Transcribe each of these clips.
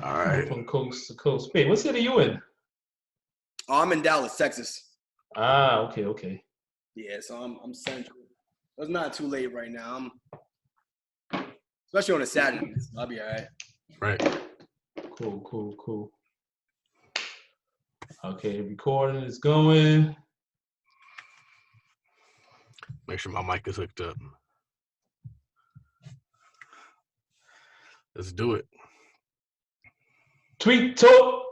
All right. From coast to coast. Wait, what city you in? Oh, I'm in Dallas, Texas. Okay. Yeah, so I'm central. It's not too late right now. Especially on a Saturday. So I'll be all right. Right. Cool. Okay, recording is going. Make sure my mic is hooked up. Let's do it. Tweet Talk,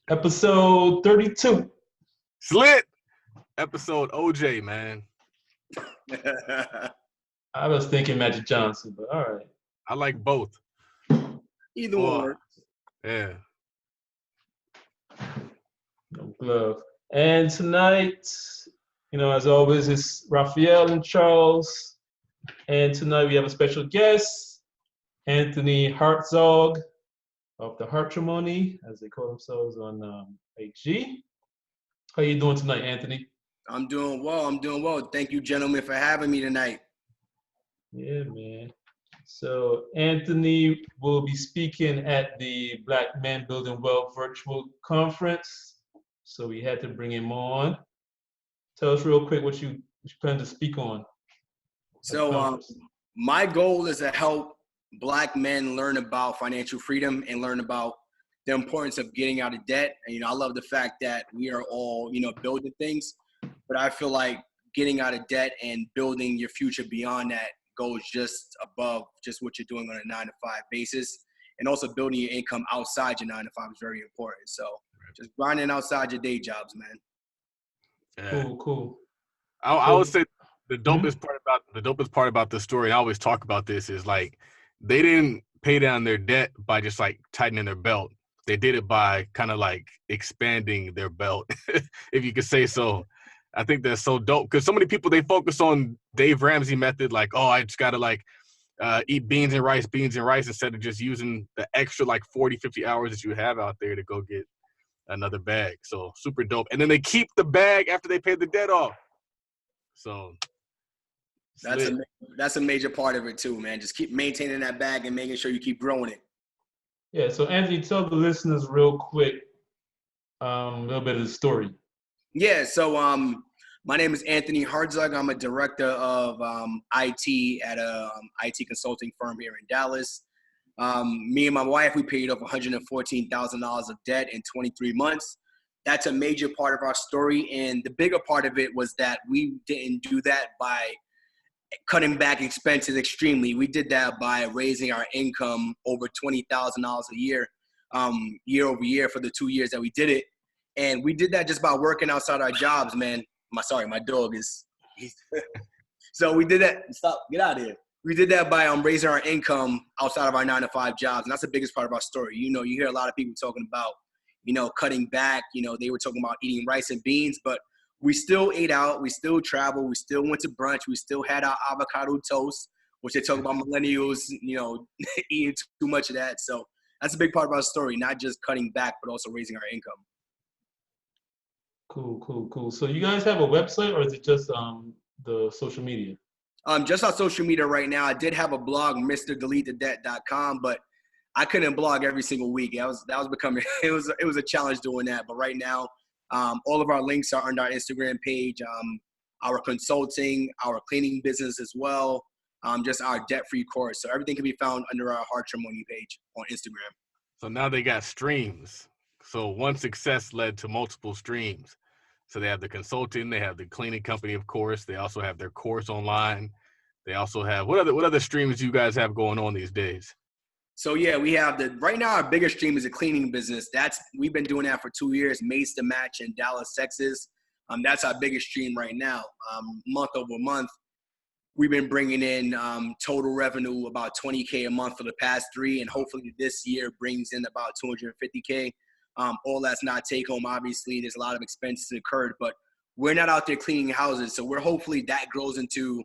episode 32. Slit. Episode OJ, man. I was thinking Magic Johnson, but all right. I like both. Either one works. Yeah. No glove. And tonight, as always, it's Raphael and Charles. And tonight we have a special guest, Anthony Hartzog of the Hartzog, as they call themselves on HG. How you doing tonight, Anthony? I'm doing well. Thank you, gentlemen, for having me tonight. Yeah, man. So Anthony will be speaking at the Black Men Building Wealth virtual conference. So we had to bring him on. Tell us real quick what you plan to speak on. So my goal is to help Black men learn about financial freedom and learn about the importance of getting out of debt. And, I love the fact that we are all, building things, but I feel like getting out of debt and building your future beyond that goes just above just what you're doing on a 9-to-5 basis. And also building your income outside your 9-to-5 is very important. So just grinding outside your day jobs, man. Yeah. Cool. I would say the dopest part about this story, and I always talk about this, is like they didn't pay down their debt by just like tightening their belt. They did it by kind of like expanding their belt, if you could say so. I think that's so dope because so many people, they focus on Dave Ramsey method, like, oh, I just got to like eat beans and rice instead of just using the extra like 40, 50 hours that you have out there to go get another bag. So super dope. And then they keep the bag after they pay the debt off. So that's a major part of it too, man. Just keep maintaining that bag and making sure you keep growing it. Yeah, so Anthony, tell the listeners real quick a little bit of the story. Yeah, so my name is Anthony Hartzog. I'm a director of IT at a IT consulting firm here in Dallas. Me and my wife, we paid off $114,000 of debt in 23 months. That's a major part of our story. And the bigger part of it was that we didn't do that by cutting back expenses extremely. We did that by raising our income over $20,000 a year, year over year for the 2 years that we did it. And we did that just by working outside our jobs, man. My dog is. So we did that. Stop. Get out of here. We did that by raising our income outside of our 9-to-5 jobs. And that's the biggest part of our story. You hear a lot of people talking about, cutting back. They were talking about eating rice and beans, but we still ate out. We still traveled. We still went to brunch. We still had our avocado toast, which they talk about millennials, eating too much of that. So that's a big part of our story, not just cutting back, but also raising our income. Cool. So you guys have a website, or is it just the social media? Just on social media right now. I did have a blog, MrDeleteTheDebt.com, but I couldn't blog every single week. That was becoming it was a challenge doing that. But right now, all of our links are on our Instagram page, our consulting, our cleaning business as well, just our debt-free course. So everything can be found under our Hartzog page on Instagram. So now they got streams. So one success led to multiple streams. So they have the consulting, they have the cleaning company, of course. They also have their course online. They also have what other streams do you guys have going on these days? So yeah, we have right now our biggest stream is a cleaning business. We've been doing that for 2 years, Mace to Match in Dallas, Texas. That's our biggest stream right now. Month over month, we've been bringing in total revenue about $20K a month for the past 3, and hopefully this year brings in about $250K. All that's not take home. Obviously, there's a lot of expenses incurred, but we're not out there cleaning houses. So we're hopefully that grows into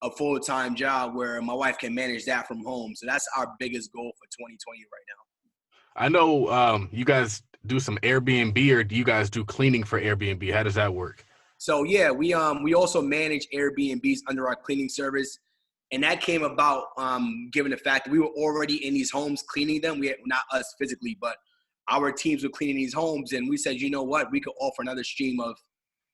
a full-time job where my wife can manage that from home. So that's our biggest goal for 2020 right now. I know you guys do some Airbnb, or do you guys do cleaning for Airbnb? How does that work? So yeah, we also manage Airbnbs under our cleaning service. And that came about given the fact that we were already in these homes cleaning them. Not us physically, but our teams were cleaning these homes. And we said, you know what, we could offer another stream of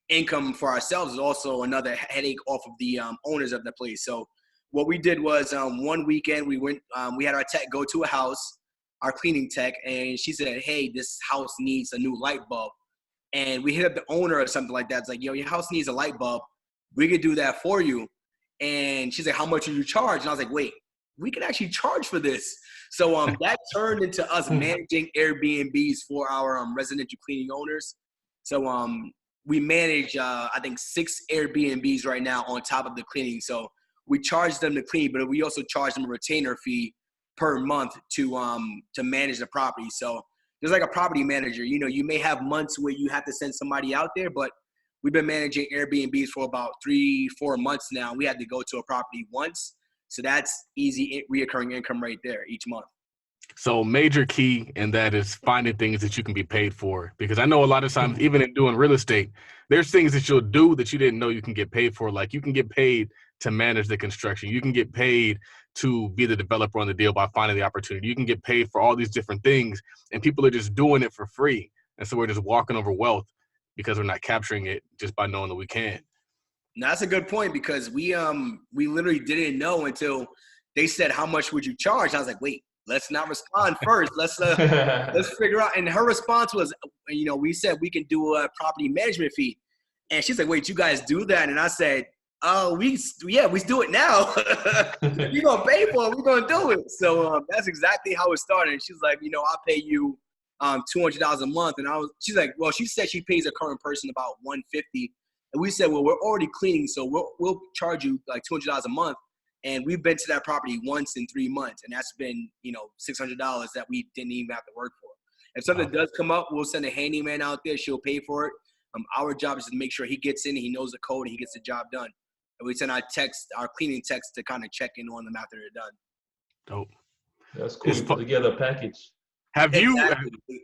income for ourselves, is also another headache off of the owners of the place. So what we did was one weekend we went, we had our tech go to a house, our cleaning tech, and she said, hey, this house needs a new light bulb. And we hit up the owner or something like that. It's like, yo, your house needs a light bulb. We could do that for you. And she's like, how much do you charge? And I was like, wait, we can actually charge for this. So that turned into us managing Airbnbs for our residential cleaning owners. So we manage, I think, 6 Airbnbs right now on top of the cleaning. So we charge them to clean, but we also charge them a retainer fee per month to manage the property. So just like a property manager, you know, you may have months where you have to send somebody out there, but we've been managing Airbnbs for about 3-4 months now. We had to go to a property once. So that's easy reoccurring income right there each month. So major key in that is finding things that you can be paid for, because I know a lot of times, even in doing real estate, there's things that you'll do that you didn't know you can get paid for. Like you can get paid to manage the construction. You can get paid to be the developer on the deal by finding the opportunity. You can get paid for all these different things, and people are just doing it for free. And so we're just walking over wealth because we're not capturing it just by knowing that we can. Now, that's a good point, because we literally didn't know until they said, how much would you charge? I was like, wait, let's not respond first. Let's figure out. And her response was, you know, we said we can do a property management fee. And she's like, wait, you guys do that? And I said, oh, we do it now. You're going to pay for it. We're going to do it. So that's exactly how it started. And she's like, you know, I'll pay you $200 a month. And she's like, well, she said she pays a current person about $150. And we said, well, we're already cleaning, so we'll charge you like $200 a month. And we've been to that property once in 3 months, and that's been, you know, $600 that we didn't even have to work for. If something does come up, we'll send a handyman out there. She'll pay for it. Our job is to make sure he gets in, he knows the code, and he gets the job done. And we send our cleaning techs to kind of check in on them after they're done. Dope. That's cool. You put together a package.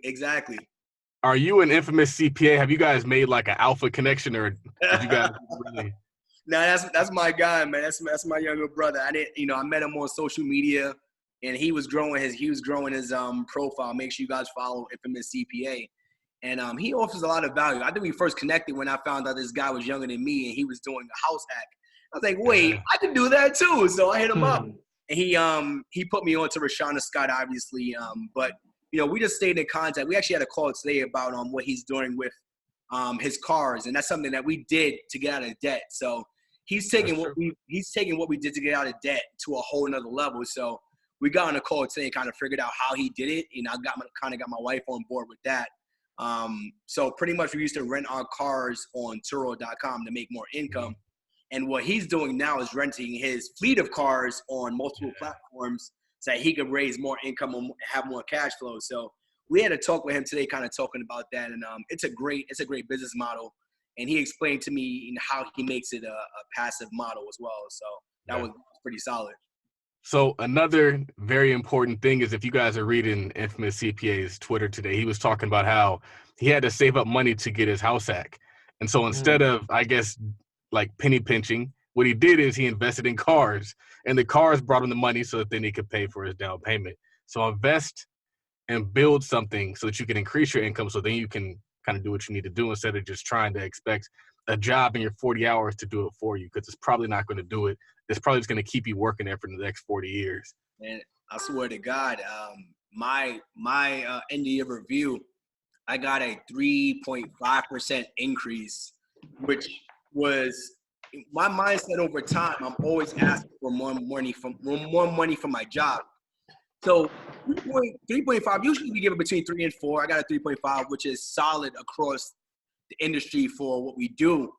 Exactly. Are you an infamous CPA? Have you guys made like an alpha connection, or did you guys really? No, that's my guy, man. That's my younger brother. I met him on social media, and he was growing his profile. Make sure you guys follow Infamous CPA, and he offers a lot of value. I think we first connected when I found out this guy was younger than me, and he was doing a house hack. I was like, wait, I can do that too. So I hit him up, and he put me on to Rashana Scott, obviously, but. You know, we just stayed in contact. We actually had a call today about what he's doing with his cars, and that's something that we did to get out of debt. So he's taking what we did to get out of debt to a whole nother level. So we got on a call today and kind of figured out how he did it, and I got my wife on board with that. So pretty much we used to rent our cars on Turo.com to make more income, and what he's doing now is renting his fleet of cars on multiple platforms, so that he could raise more income and have more cash flow. So we had a talk with him today, kind of talking about that. And it's a great business model. And he explained to me how he makes it a passive model as well. So that was pretty solid. So another very important thing is, if you guys are reading Infamous CPA's Twitter today, he was talking about how he had to save up money to get his house hack. And so instead of, I guess, like penny pinching, what he did is he invested in cars, and the cars brought him the money so that then he could pay for his down payment. So invest and build something so that you can increase your income, so then you can kind of do what you need to do instead of just trying to expect a job in your 40 hours to do it for you, because it's probably not going to do it. It's probably just going to keep you working there for the next 40 years. And I swear to God, my end of year review, I got a 3.5% increase, which was my mindset over time. I'm always asking for more money from my job. So 3.5, usually we give it between 3 and 4. I got a 3.5, which is solid across the industry for what we do.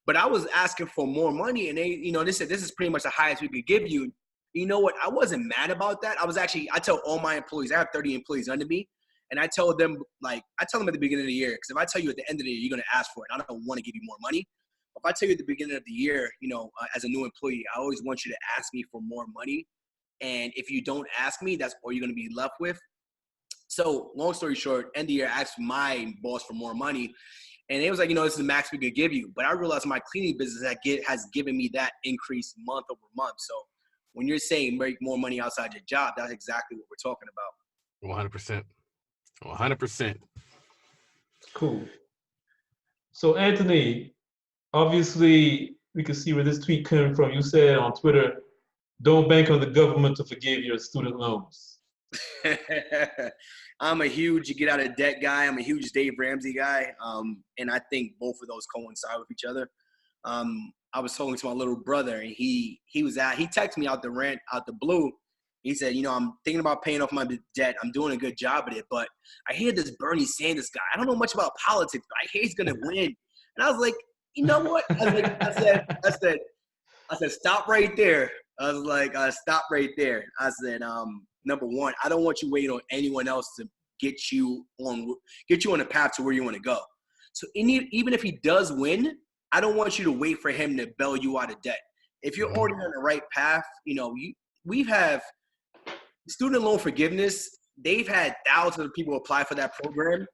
But I was asking for more money, and they said this is pretty much the highest we could give you. You know what? I wasn't mad about that. I tell all my employees, I have 30 employees under me, and I tell them at the beginning of the year, because if I tell you at the end of the year, you're going to ask for it. I don't want to give you more money. If I tell you at the beginning of the year, as a new employee, I always want you to ask me for more money. And if you don't ask me, that's all you're going to be left with. So long story short, end of the year, I asked my boss for more money. And it was like, this is the max we could give you. But I realized my cleaning business has given me that increase month over month. So when you're saying make more money outside your job, that's exactly what we're talking about. 100%. 100%. Cool. So Anthony, obviously we can see where this tweet came from. You said on Twitter, don't bank on the government to forgive your student loans. I'm a huge get out of debt guy. I'm a huge Dave Ramsey guy. And I think both of those coincide with each other. I was talking to my little brother, and he texted me out the blue. He said, I'm thinking about paying off my debt. I'm doing a good job at it, but I hear this Bernie Sanders guy. I don't know much about politics, but I hear he's gonna win. And I was like, you know what? I said, stop right there. I was like, stop right there. I said, number one, I don't want you waiting on anyone else to get you on the path to where you want to go. So even if he does win, I don't want you to wait for him to bail you out of debt. If you're already on the right path, we have student loan forgiveness. They've had thousands of people apply for that program,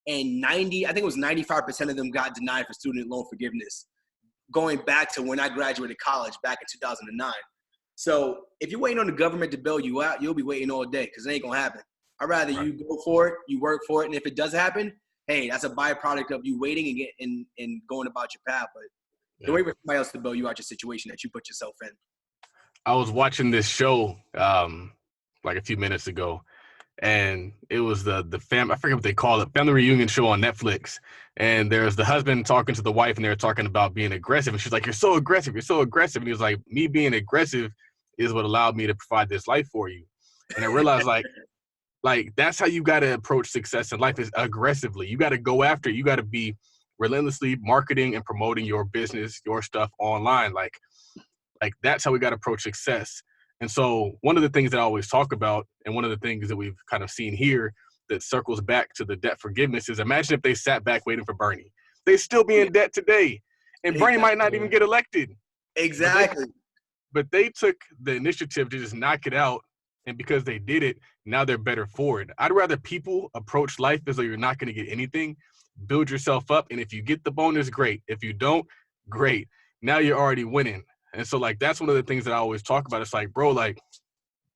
and 95% of them got denied for student loan forgiveness, going back to when I graduated college back in 2009. So if you're waiting on the government to bail you out, you'll be waiting all day because it ain't gonna happen. I'd rather you go for it, you work for it, and if it does happen, hey, that's a byproduct of you waiting and going about your path. But don't wait for somebody else to bail you out your situation that you put yourself in. I was watching this show like a few minutes ago, and it was the I forget what they call it, family reunion show on Netflix. And there's the husband talking to the wife, and they're talking about being aggressive. And she's like, you're so aggressive. And he was like, me being aggressive is what allowed me to provide this life for you. And I realized like that's how you got to approach success in life, is aggressively. You got to go after it. You got to be relentlessly marketing and promoting your business, your stuff online. Like that's how we got to approach success. And so one of the things that I always talk about, and one of the things that we've kind of seen here that circles back to the debt forgiveness, is imagine if they sat back waiting for Bernie. They'd still be in debt today. And Bernie might not even get elected. Exactly. But they took the initiative to just knock it out. And because they did it, now they're better for it. I'd rather people approach life as though you're not going to get anything. Build yourself up. And if you get the bonus, great. If you don't, great. Now you're already winning. And so, that's one of the things that I always talk about. It's like, bro,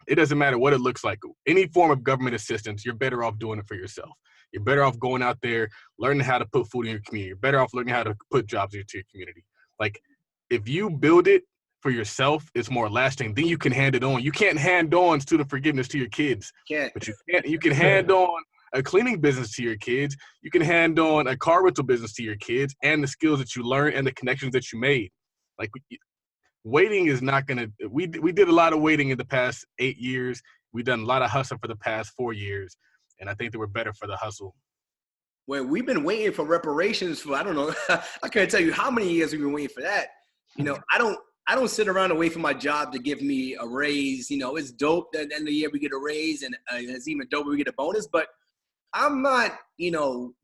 it doesn't matter what it looks like. Any form of government assistance, you're better off doing it for yourself. You're better off going out there, learning how to put food in your community. You're better off learning how to put jobs into your community. If you build it for yourself, it's more lasting. Then you can hand it on. You can't hand on student forgiveness to your kids. But you can hand on a cleaning business to your kids. You can hand on a car rental business to your kids, and the skills that you learn and the connections that you made. Waiting is not going to – we did a lot of waiting in the past 8 years. We've done a lot of hustle for the past 4 years, and I think that we're better for the hustle. Well, we've been waiting for reparations for, I don't know, I can't tell you how many years we've been waiting for that. I don't sit around and wait for my job to give me a raise. It's dope that at the end of the year we get a raise, and it's even dope when we get a bonus, but I'm not,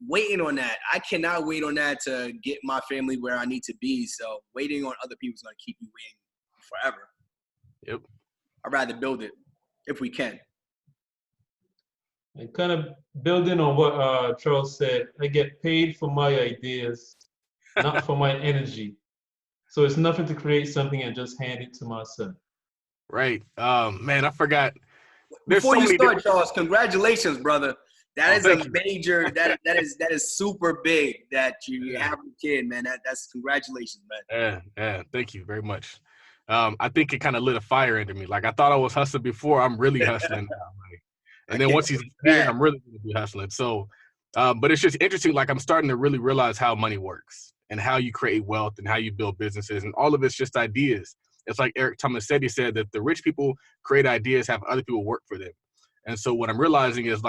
waiting on that. I cannot wait on that to get my family where I need to be. So waiting on other people is going to keep you waiting forever. Yep. I'd rather build it if we can. And kind of building on what Charles said, I get paid for my ideas, not for my energy. So it's nothing to create something and just hand it to my son. Right. Man, I forgot. Before you start, Charles, congratulations, brother. That is a major. That is super big that you have a kid, man. That's congratulations, man. Yeah. Thank you very much. I think it kind of lit a fire into me. I thought I was hustling before. I'm really hustling now. And then once he's here, I'm really going to be hustling. So, but it's just interesting. I'm starting to really realize how money works and how you create wealth and how you build businesses, and all of it's just ideas. It's like Eric Thomas said. He said that the rich people create ideas, have other people work for them. And so what I'm realizing is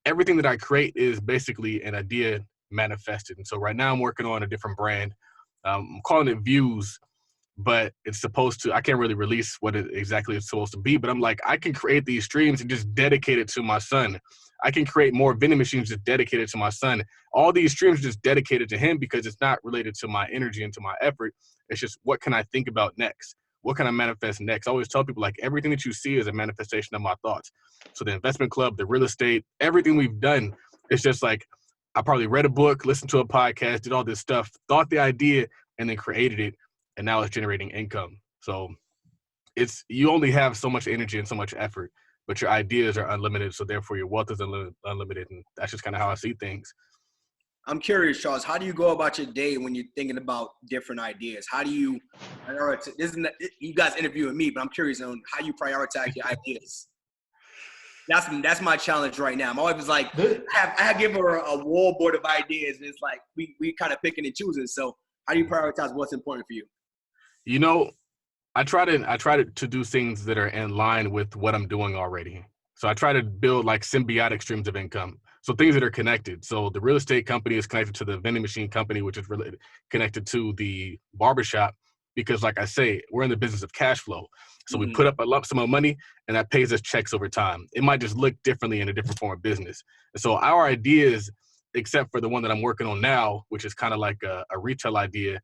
everything that I create is basically an idea manifested. And so right now I'm working on a different brand. I'm calling it Views, but it's supposed to, I can't really release what it exactly is supposed to be, but I'm I can create these streams and just dedicate it to my son. I can create more vending machines just dedicated to my son. All these streams just dedicated to him because it's not related to my energy and to my effort. It's just, what can I think about next? What can I manifest next? I always tell people everything that you see is a manifestation of my thoughts. So the investment club, the real estate, everything we've done, it's just I probably read a book, listened to a podcast, did all this stuff, thought the idea, and then created it. And now it's generating income. So you only have so much energy and so much effort, but your ideas are unlimited. So therefore, your wealth is unlimited, and that's just kind of how I see things. I'm curious, Charles, how do you go about your day when you're thinking about different ideas? How do you prioritize? You guys interviewing me, but I'm curious on how you prioritize your ideas. That's my challenge right now. My wife is like, I give her a wall board of ideas, and it's like we kind of picking and choosing. So how do you prioritize what's important for you? You know, I try to do things that are in line with what I'm doing already. So I try to build like symbiotic streams of income. So things that are connected. So the real estate company is connected to the vending machine company, which is related, connected to the barbershop, because like I say, we're in the business of cash flow. So we put up a lump sum of money and that pays us checks over time. It might just look differently in a different form of business. And so our ideas, except for the one that I'm working on now, which is kind of like a retail idea,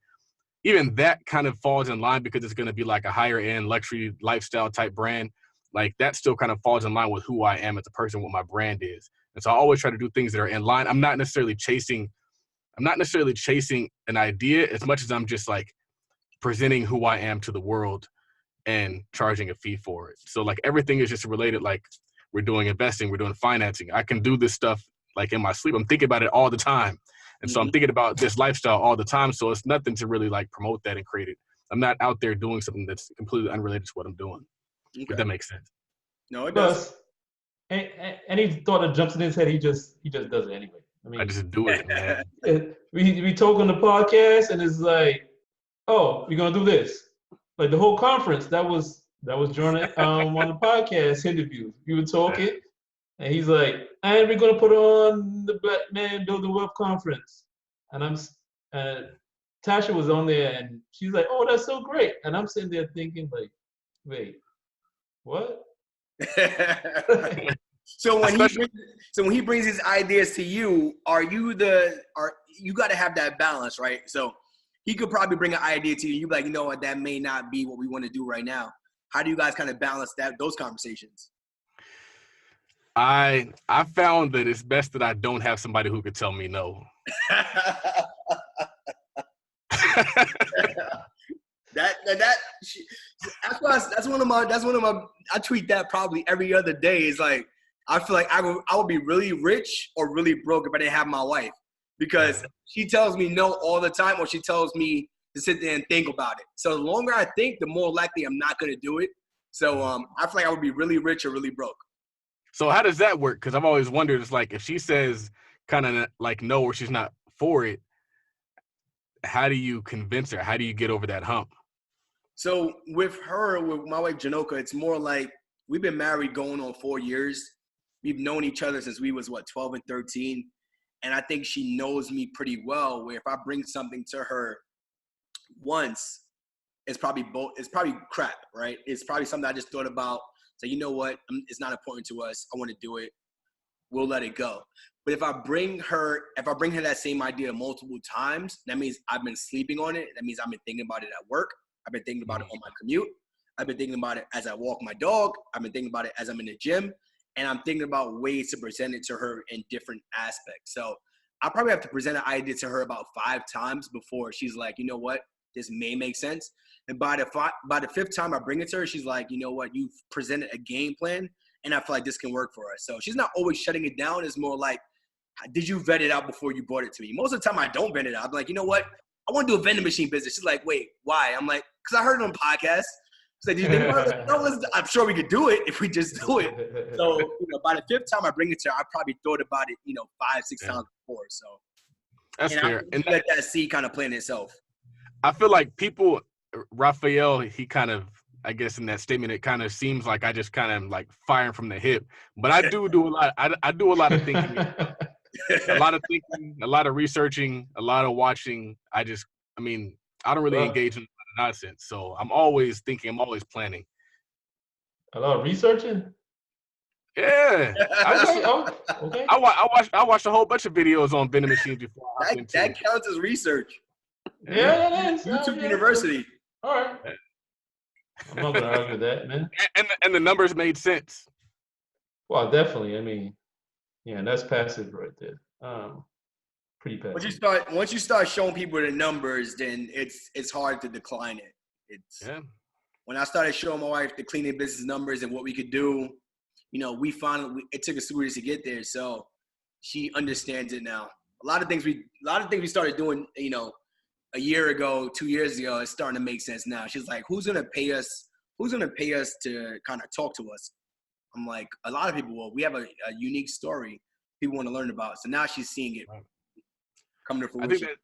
even that kind of falls in line because it's going to be like a higher end luxury lifestyle type brand. Like that still kind of falls in line with who I am as a person, what my brand is. And so I always try to do things that are in line. I'm not necessarily chasing an idea as much as I'm just like presenting who I am to the world and charging a fee for it. So like everything is just related. Like we're doing investing, we're doing financing. I can do this stuff like in my sleep. I'm thinking about it all the time. And so I'm thinking about this lifestyle all the time. So it's nothing to really like promote that and create it. I'm not out there doing something that's completely unrelated to what I'm doing. Okay. If that makes sense. No, it does. Any thought that jumps in his head, he just does it anyway. I mean, I just do it, man. We talk on the podcast, and it's like, oh, we're gonna do this. Like the whole conference that was during one of the podcast interviews. We were talking, and he's like, and we're gonna put on the Black Man Building Wealth Conference, and Tasha was on there, and she's like, oh, that's so great, and I'm sitting there thinking like, wait, what? So when he brings his ideas to you, you got to have that balance, right? So he could probably bring an idea to you. You be like, you know what, that may not be what we want to do right now. How do you guys kind of balance those conversations? I found that it's best that I don't have somebody who could tell me no. That's one of my. I tweet that probably every other day. It's like I feel like I would be really rich or really broke if I didn't have my wife, because she tells me no all the time, or she tells me to sit there and think about it. So the longer I think, the more likely I'm not going to do it. So I feel like I would be really rich or really broke. So how does that work? Because I've always wondered. It's like if she says kind of like no, or she's not for it, how do you convince her? How do you get over that hump? So with my wife Janoka, it's more like we've been married going on 4 years. We've known each other since we was 12 and 13. And I think she knows me pretty well, where if I bring something to her once, it's probably crap, right? It's probably something I just thought about. So you know what? It's not important to us. I want to do it. We'll let it go. But if I bring her that same idea multiple times, that means I've been sleeping on it. That means I've been thinking about it at work. I've been thinking about it on my commute. I've been thinking about it as I walk my dog. I've been thinking about it as I'm in the gym. And I'm thinking about ways to present it to her in different aspects. So I probably have to present an idea to her about 5 times before she's like, you know what, this may make sense. And by the 5th time I bring it to her, she's like, you know what, you've presented a game plan, and I feel like this can work for us. So she's not always shutting it down. It's more like, did you vet it out before you brought it to me? Most of the time I don't vet it out. I'm like, you know what, I want to do a vending machine business. She's like, wait, why? I'm like, because I heard it on podcasts. She's like, do you think about it? No, I'm sure we could do it if we just do it. So, by the 5th time I bring it to her, I probably thought about it, 5, 6 times before. So that's fair. And let that seed kind of plan itself. I feel like Raphael, he kind of, I guess in that statement, it kind of seems like I just kind of like firing from the hip. But I do a lot. I do a lot of thinking, a lot of thinking, a lot of researching, a lot of watching. I don't really engage in nonsense. So I'm always thinking, I'm always planning. A lot of researching? Yeah. Okay. I watched a whole bunch of videos on vending machines before. That counts as research. Yeah, that is. YouTube University. All right. I'm not going to argue that, man. And the numbers made sense. Well, definitely. And that's passive right there. Pretty passive. Once you start showing people the numbers, then it's hard to decline it. when I started showing my wife the cleaning business numbers and what we could do, you know, it took us 2 years to get there. So she understands it now. A lot of things we started doing, you know, a year ago, 2 years ago, it's starting to make sense now. She's like, who's going to pay us? Who's going to pay us to kind of talk to us? I'm like, a lot of people will. We have a unique story people want to learn about. So now she's seeing it come to fruition. I think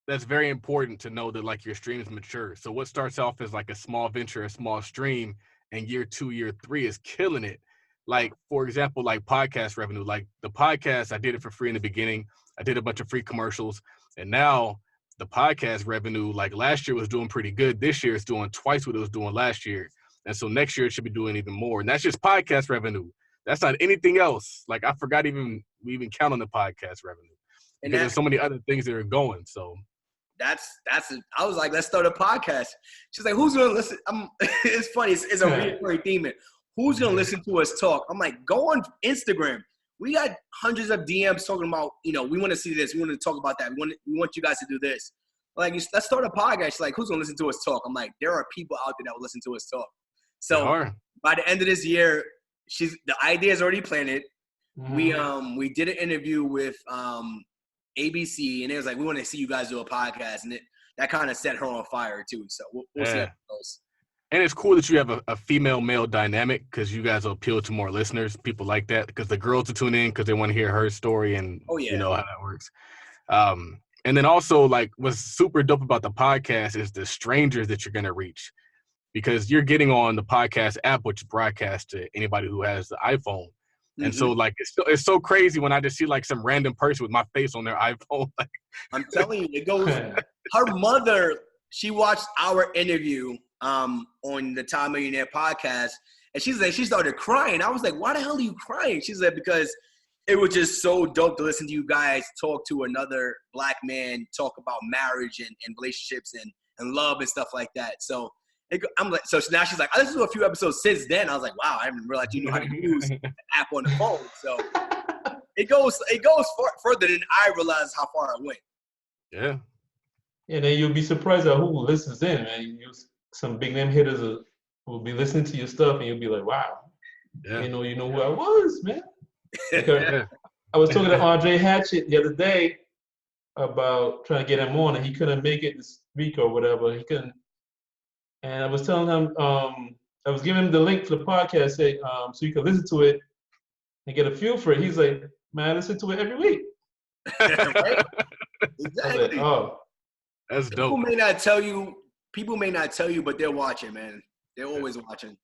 that's very important to know that like your stream is mature. So what starts off as like a small venture, a small stream, and year 2, year 3 is killing it. Like, for example, like podcast revenue, like the podcast, I did it for free in the beginning. I did a bunch of free commercials, and now the podcast revenue, like last year was doing pretty good. This year it's doing twice what it was doing last year. And so next year it should be doing even more. And that's just podcast revenue. That's not anything else. Like I forgot we even count on the podcast revenue because there's so many other things that are going. So I was like, let's start a podcast. She's like, who's going to listen? It's funny. It's a recurring theme. Who's going to listen to us talk? I'm like, go on Instagram. We got hundreds of DMs talking about, you know, we want to see this. We want to talk about that. We want you guys to do this. Like, let's start a podcast. She's like, who's going to listen to us talk? I'm like, there are people out there that will listen to us talk. So by the end of this year, the idea is already planted. We did an interview with ABC, and it was like, we want to see you guys do a podcast. And that kind of set her on fire, too. So we'll see how it goes. And it's cool that you have a female-male dynamic because you guys will appeal to more listeners, people like that, because the girls will tune in because they want to hear her story and you know how that works. And then also, like, what's super dope about the podcast is the strangers that you're going to reach because you're getting on the podcast app, which broadcasts to anybody who has the iPhone. And so, like, it's so crazy when I just see, like, some random person with my face on their iPhone. Like, I'm telling you, it goes – her mother, she watched our interview on the Time Millionaire podcast, and she started crying. I was like, why the hell are you crying? She said, because it was just so dope to listen to you guys talk to another Black man, talk about marriage and relationships and love and stuff like that. So I'm like, so now she's like, I listened to a few episodes since then. I was like, wow, I didn't realize you know how to use the app on the phone. So it goes further than I realized how far I went. Yeah. And then you'll be surprised at who listens in, man. Some big name hitters will be listening to your stuff, and you'll be like, wow, you know who I was, man. I was talking to Andre Hatchett the other day about trying to get him on, and he couldn't make it this week or whatever. He couldn't. And I was telling him, I was giving him the link for the podcast, so you can listen to it and get a feel for it. He's like, man, I listen to it every week. Right? Exactly. Like, oh, that's dope. People may not tell you, but they're watching, man. They're always watching.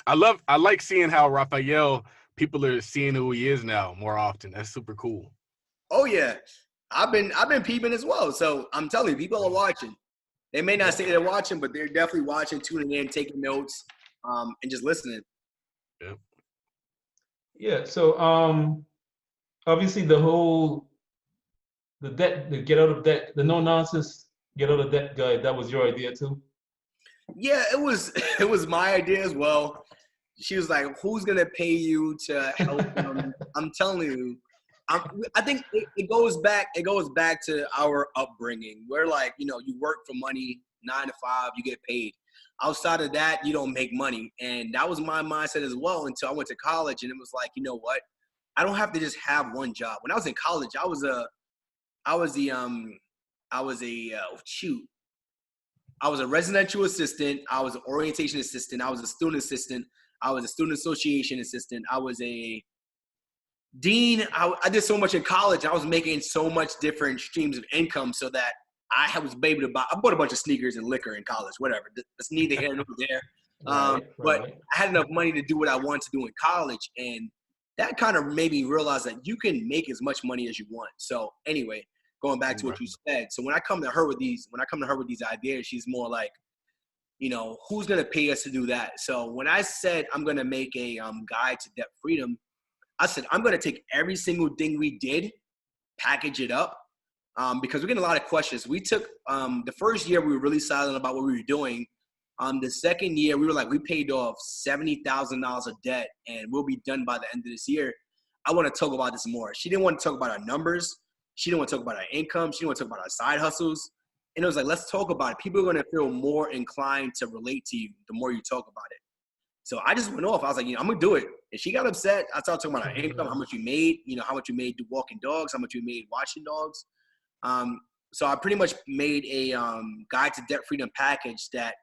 I like seeing how Raphael, people are seeing who he is now more often. That's super cool. Oh yeah. I've been peeping as well. So I'm telling you, people are watching. They may not say they're watching, but they're definitely watching, tuning in, taking notes, and just listening. Yeah. Yeah. So obviously the get out of debt, the no nonsense get out of debt guide, that was your idea too? Yeah, it was my idea as well. She was like, who's gonna pay you to help them? I'm telling you. I think it goes back to our upbringing. We're like, you know, you work for money, 9 to 5, you get paid. Outside of that, you don't make money. And that was my mindset as well until I went to college, and it was like, you know what? I don't have to just have one job. When I was in college, I was a residential assistant. I was an orientation assistant. I was a student assistant. I was a student association assistant. I was a dean. I did so much in college. I was making so much different streams of income so that I was able to I bought a bunch of sneakers and liquor in college, whatever. That's neither here nor there. But I had enough money to do what I wanted to do in college. And that kind of made me realize that you can make as much money as you want. So anyway, going back to what you said. So when I come to her with these ideas, she's more like, you know, who's going to pay us to do that? So when I said I'm going to make a guide to debt freedom, I said I'm going to take every single thing we did, package it up, because we're getting a lot of questions. We took the first year we were really silent about what we were doing. The second year we were like, we paid off $70,000 of debt, and we'll be done by the end of this year. I want to talk about this more. She didn't want to talk about our numbers. She didn't want to talk about our income. She didn't want to talk about our side hustles. And it was like, let's talk about it. People are going to feel more inclined to relate to you the more you talk about it. So I just went off. I was like, I'm going to do it. And she got upset. I started talking about her income, how much you made, how much you made walking dogs, how much you made watching dogs. So I pretty much made a guide to debt freedom package that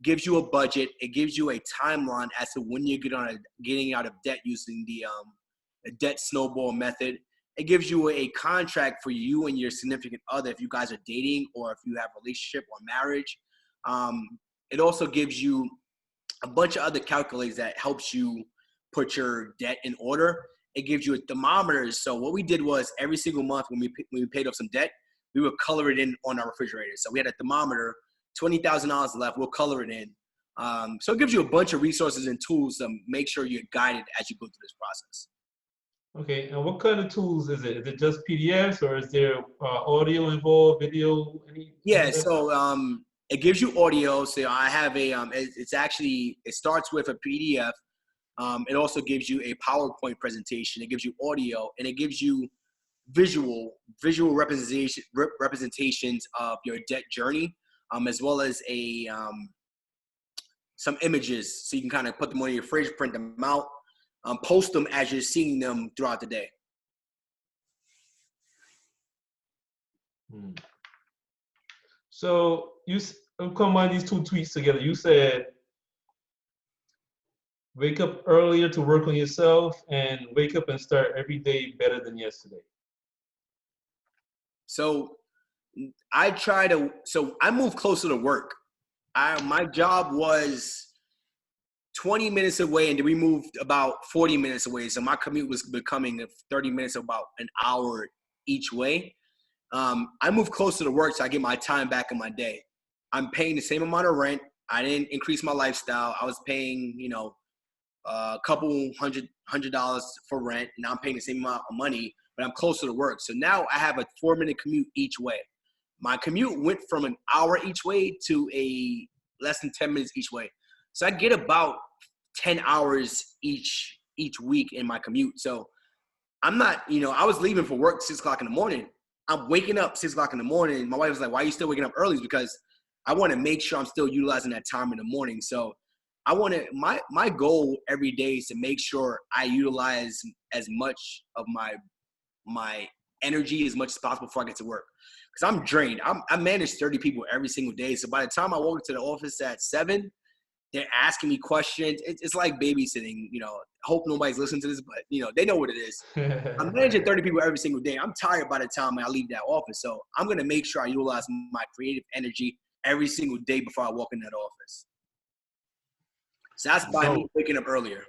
gives you a budget. It gives you a timeline as to when you're getting out of debt using the debt snowball method. It gives you a contract for you and your significant other if you guys are dating or if you have a relationship or marriage. It also gives you a bunch of other calculators that helps you put your debt in order. It gives you a thermometer. So what we did was every single month when we paid off some debt, we would color it in on our refrigerator. So we had a thermometer, $20,000 left. We'll color it in. So it gives you a bunch of resources and tools to make sure you're guided as you go through this process. Okay, and what kind of tools is it? Is it just PDFs or is there audio involved, video? Yeah, so it gives you audio. So I have it starts with a PDF. It also gives you a PowerPoint presentation. It gives you audio, and it gives you visual representations of your debt journey, as well as some images. So you can kind of put them on your fridge, print them out, post them as you're seeing them throughout the day. So I'll combine these two tweets together. You said, wake up earlier to work on yourself and wake up and start every day better than yesterday. So I move closer to work. My job was 20 minutes away, and then we moved about 40 minutes away. So my commute was becoming 30 minutes, about an hour each way. I moved closer to work, so I get my time back in my day. I'm paying the same amount of rent. I didn't increase my lifestyle. I was paying, a couple $100 for rent. Now I'm paying the same amount of money, but I'm closer to work. So now I have a 4-minute commute each way. My commute went from an hour each way to a less than 10 minutes each way. So I get about 10 hours each week in my commute. So I'm not, I was leaving for work 6 o'clock in the morning. I'm waking up 6 o'clock in the morning. My wife was like, why are you still waking up early? It's because I want to make sure I'm still utilizing that time in the morning. So I want to, my goal every day is to make sure I utilize as much of my energy as much as possible before I get to work. Because I'm drained. I manage 30 people every single day. So by the time I walk into the office at 7, they're asking me questions. It's like babysitting, hope nobody's listening to this, but they know what it is. I'm managing 30 people every single day. I'm tired by the time I leave that office. So I'm going to make sure I utilize my creative energy every single day before I walk in that office. So that's by me waking up earlier.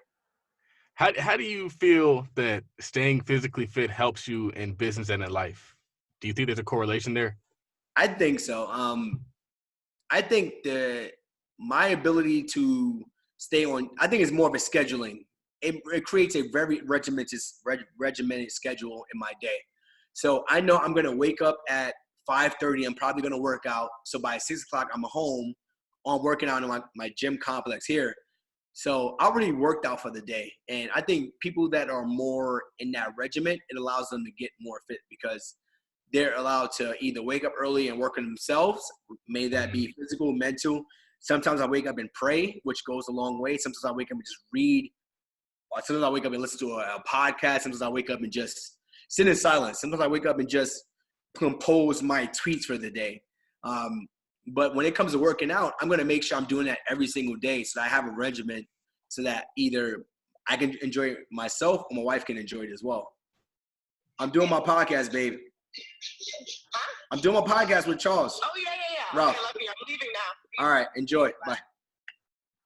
How do you feel that staying physically fit helps you in business and in life? Do you think there's a correlation there? I think so. I think my ability to stay on, I think it's more of a scheduling. It creates a very regimented schedule in my day. So I know I'm going to wake up at 5:30. I'm probably going to work out. So by 6 o'clock, I'm home on working out in my gym complex here. So I already worked out for the day. And I think people that are more in that regiment, it allows them to get more fit because they're allowed to either wake up early and work on themselves. May that be physical, mental. Sometimes I wake up and pray, which goes a long way. Sometimes I wake up and just read. Sometimes I wake up and listen to a podcast. Sometimes I wake up and just sit in silence. Sometimes I wake up and just compose my tweets for the day. But when it comes to working out, I'm going to make sure I'm doing that every single day so that I have a regimen so that either I can enjoy it myself or my wife can enjoy it as well. I'm doing my podcast, babe. I'm doing my podcast with Charles. Oh, yeah. Ralph. Okay, love you. I'm leaving now. All right, enjoy it. Bye.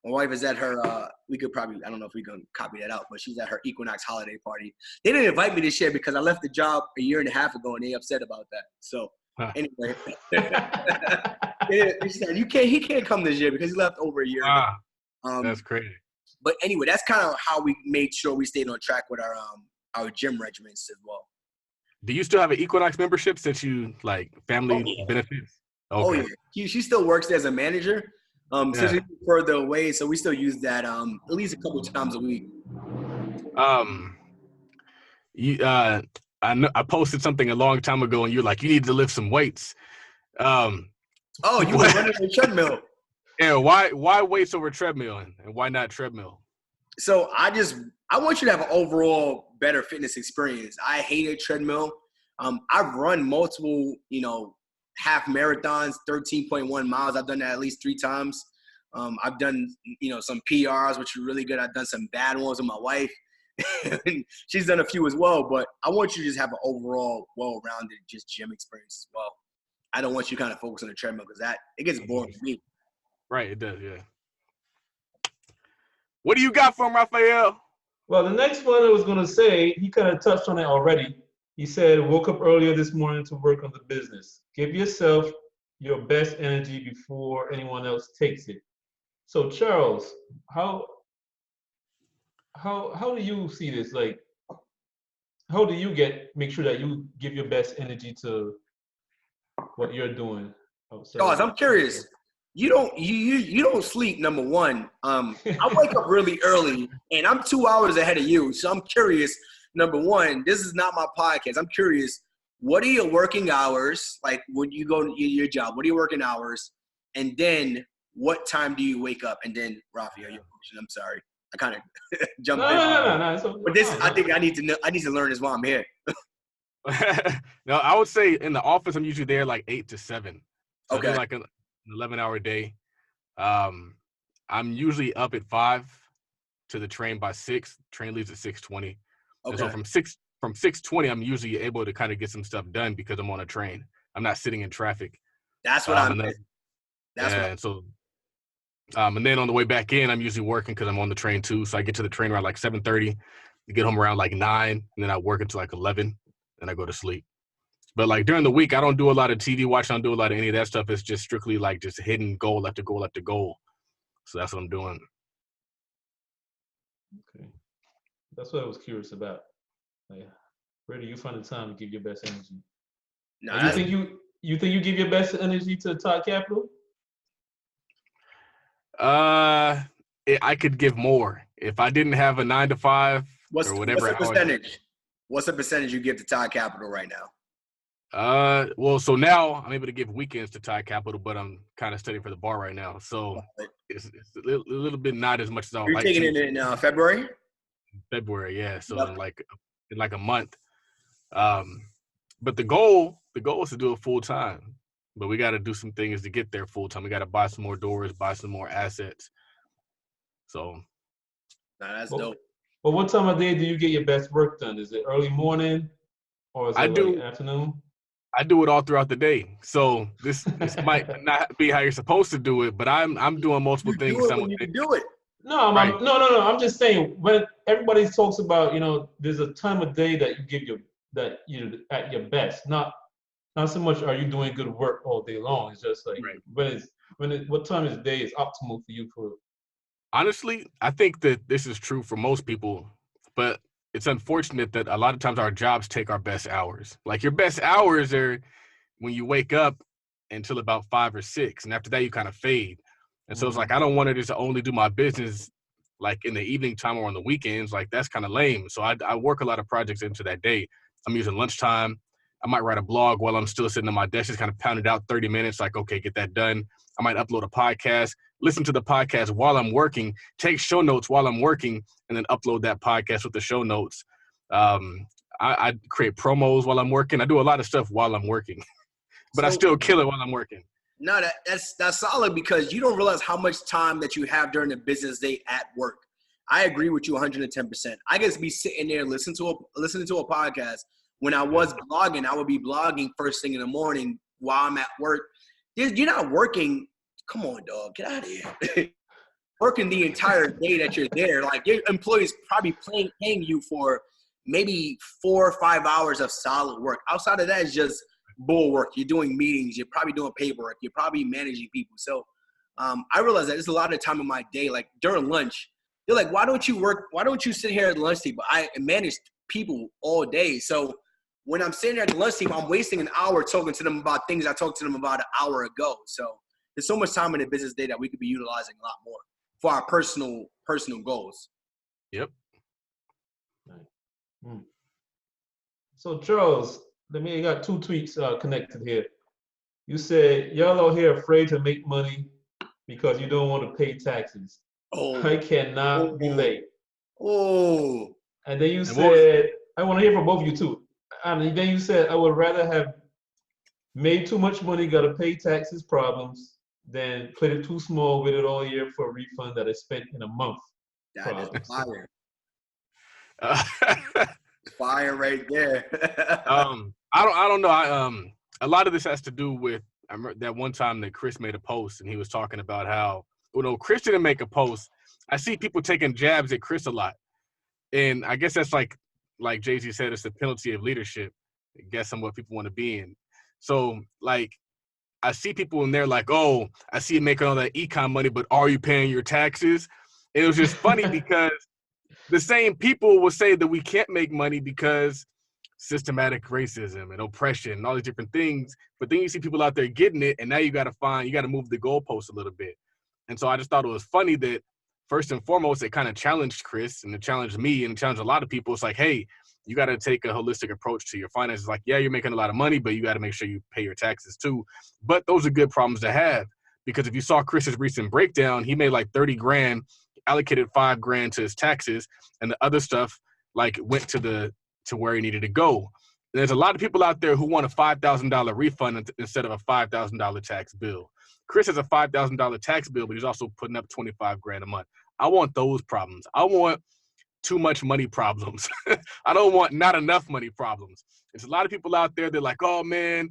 My wife is at her, we could probably, I don't know if we can copy that out, but she's at her Equinox holiday party. They didn't invite me this year because I left the job a year and a half ago and they upset about that. So anyway, she said, he can't come this year because he left over a year ago. That's crazy. But anyway, that's kind of how we made sure we stayed on track with our gym regimens as well. Do you still have an Equinox membership since you family benefits? Okay. Oh yeah, she still works there as a manager. Since we live further away, so we still use that at least a couple times a week. I posted something a long time ago, and you're like, you need to lift some weights. Oh, you were running the treadmill. Yeah, why weights over treadmill and why not treadmill? So I want you to have an overall better fitness experience. I hated treadmill. I've run multiple, half marathons, 13.1 miles. I've done that at least 3 times. I've done, some PRs, which are really good. I've done some bad ones with my wife. And she's done a few as well. But I want you to just have an overall well-rounded just gym experience as well. I don't want you to kind of focus on the treadmill because it gets boring for me. Right, it does, yeah. What do you got for him, Raphael? Well, the next one I was going to say, he kind of touched on it already. He said, woke up earlier this morning to work on the business. Give yourself your best energy before anyone else takes it. So, Charles, how do you see this? Like, how do you make sure that you give your best energy to what you're doing outside? Charles, I'm curious. You don't sleep, number one. I wake up really early, and I'm 2 hours ahead of you. So I'm curious, number one, this is not my podcast. I'm curious, what are your working hours? Like when you go to your job, what are your working hours? And then what time do you wake up? And then, Raphael, your question. I'm sorry. I kind of jumped in. No. But this, I think I need to learn this while I'm here. No, I would say in the office, I'm usually there like 8 to 7. So Okay. I do like an 11-hour day. I'm usually up at 5 to the train by 6. Train leaves at 6:20. Okay. And so from 6:20, I'm usually able to kind of get some stuff done because I'm on a train. I'm not sitting in traffic. That's what I'm. And then on the way back in, I'm usually working because I'm on the train too. So I get to the train around like 7:30, get home around like 9, and then I work until like 11, and I go to sleep. But like during the week, I don't do a lot of TV watching. I don't do a lot of any of that stuff. It's just strictly like just hitting goal after goal after goal. So that's what I'm doing. Okay, that's what I was curious about. Like, where do you find the time to give your best energy? No, you think you give your best energy to Todd Capital? I could give more if I didn't have a 9 to 5 or whatever. What's the percentage? What's the percentage you give to Todd Capital right now? Well, so now I'm able to give weekends to Todd Capital, but I'm kind of studying for the bar right now, so it's a little bit not as much as I would like to. You're taking it in February? February, yeah. So in like a month. But the goal is to do it full time. But we got to do some things to get there full time. We got to buy some more doors, buy some more assets. So. That's dope. But what time of day do you get your best work done? Is it early morning or is it late afternoon? I do it all throughout the day. So this might not be how you're supposed to do it, but I'm doing multiple things. You can do it. No, right. No. I'm just saying when everybody talks about, there's a time of day that you give at your best. Not so much are you doing good work all day long. It's just like what time of the day is optimal for you for. Honestly, I think that this is true for most people, but it's unfortunate that a lot of times our jobs take our best hours. Like your best hours are when you wake up until about 5 or 6, and after that you kind of fade. And so it's like I don't want to just only do my business like in the evening time or on the weekends. Like that's kind of lame. So I work a lot of projects into that day. I'm using lunchtime. I might write a blog while I'm still sitting on my desk, just kind of pound it out 30 minutes. Like, okay, get that done. I might upload a podcast, listen to the podcast while I'm working, take show notes while I'm working, and then upload that podcast with the show notes. I create promos while I'm working. I do a lot of stuff while I'm working, but I still kill it while I'm working. No, that's solid because you don't realize how much time that you have during the business day at work. I agree with you 110%. I guess be sitting there listening to a podcast. When I was blogging, I would be blogging first thing in the morning while I'm at work. You're not working. Come on, dog. Get out of here. Working the entire day that you're there. Like your employees probably paying you for maybe 4 or 5 hours of solid work. Outside of that is just bull work. You're doing meetings. You're probably doing paperwork. You're probably managing people. So I realize that there's a lot of time in my day, like during lunch, you're like, why don't you work? Why don't you sit here at the lunch table? I manage people all day. So when I'm sitting there at the lunch table, I'm wasting an hour talking to them about things I talked to them about an hour ago. So there's so much time in the business day that we could be utilizing a lot more for our personal goals. Yep. So Charles, I got 2 tweets connected here. You said y'all out here afraid to make money because you don't want to pay taxes. Oh, I cannot oh, relate. oh. And then you And what was said, I want to hear from both of you too. And then you said, I would rather have made too much money, got to pay taxes problems, than played it too small with it all year for a refund that I spent in a month That is problems. fire. uh, Fire right there. I don't know. A lot of this has to do with I remember that one time that Chris made a post and he was talking about how Chris didn't make a post. I see people taking jabs at Chris a lot, and I guess that's like Jay-Z said, it's the penalty of leadership. I guess I'm what people want to be in. So like I see people in there like, oh, I see you making all that econ money, but are you paying your taxes? And it was just funny because the same people will say that we can't make money because systematic racism and oppression and all these different things. But then you see people out there getting it, and now you got to move the goalpost a little bit. And so I just thought it was funny that first and foremost, it kind of challenged Chris and it challenged me and it challenged a lot of people. It's like, hey, you got to take a holistic approach to your finances. Like, yeah, you're making a lot of money, but you got to make sure you pay your taxes too. But those are good problems to have, because if you saw Chris's recent breakdown, he made like 30 grand, allocated 5 grand to his taxes, and the other stuff like went to where he needed to go. And there's a lot of people out there who want a $5,000 refund instead of a $5,000 tax bill. Chris has a $5,000 tax bill, but he's also putting up 25 grand a month. I want those problems. I want too much money problems. I don't want not enough money problems. There's a lot of people out there, they're like, oh man,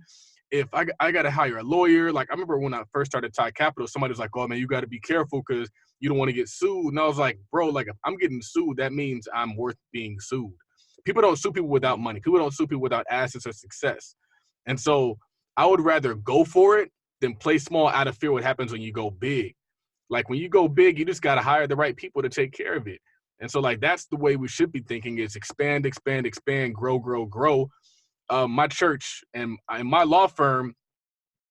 if I got to hire a lawyer. Like I remember when I first started Tide Capital, somebody was like, oh man, you got to be careful because you don't want to get sued. And I was like, bro, like if I'm getting sued, that means I'm worth being sued. People don't sue people without money. People don't sue people without assets or success. And so I would rather go for it than play small out of fear what happens when you go big. Like when you go big, you just got to hire the right people to take care of it. And so like that's the way we should be thinking, is expand, expand, expand, grow, grow, grow. My church and in my law firm,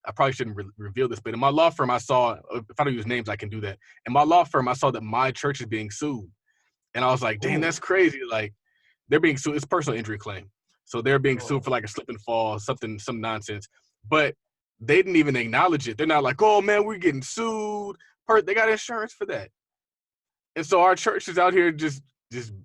I probably shouldn't reveal this, but in my law firm, I saw, if I don't use names, I can do that. In my law firm, I saw that my church is being sued. And I was like, dang, that's crazy. Like they're being sued. It's a personal injury claim. So they're being sued for like a slip and fall, some nonsense. But they didn't even acknowledge it. They're not like, oh man, we're getting sued. They got insurance for that. And so our church is out here just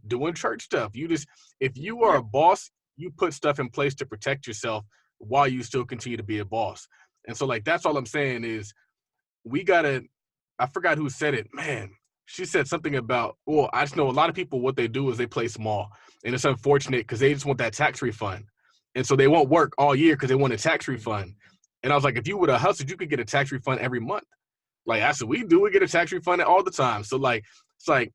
doing church stuff. If you are a boss, you put stuff in place to protect yourself while you still continue to be a boss. And so like, that's all I'm saying is I forgot who said it, man. She said something about, well, I just know a lot of people, what they do is they play small. And it's unfortunate because they just want that tax refund. And so they won't work all year because they want a tax refund. And I was like, if you would have hustled, you could get a tax refund every month. Like that's what we do. We get a tax refund all the time. So like, it's like,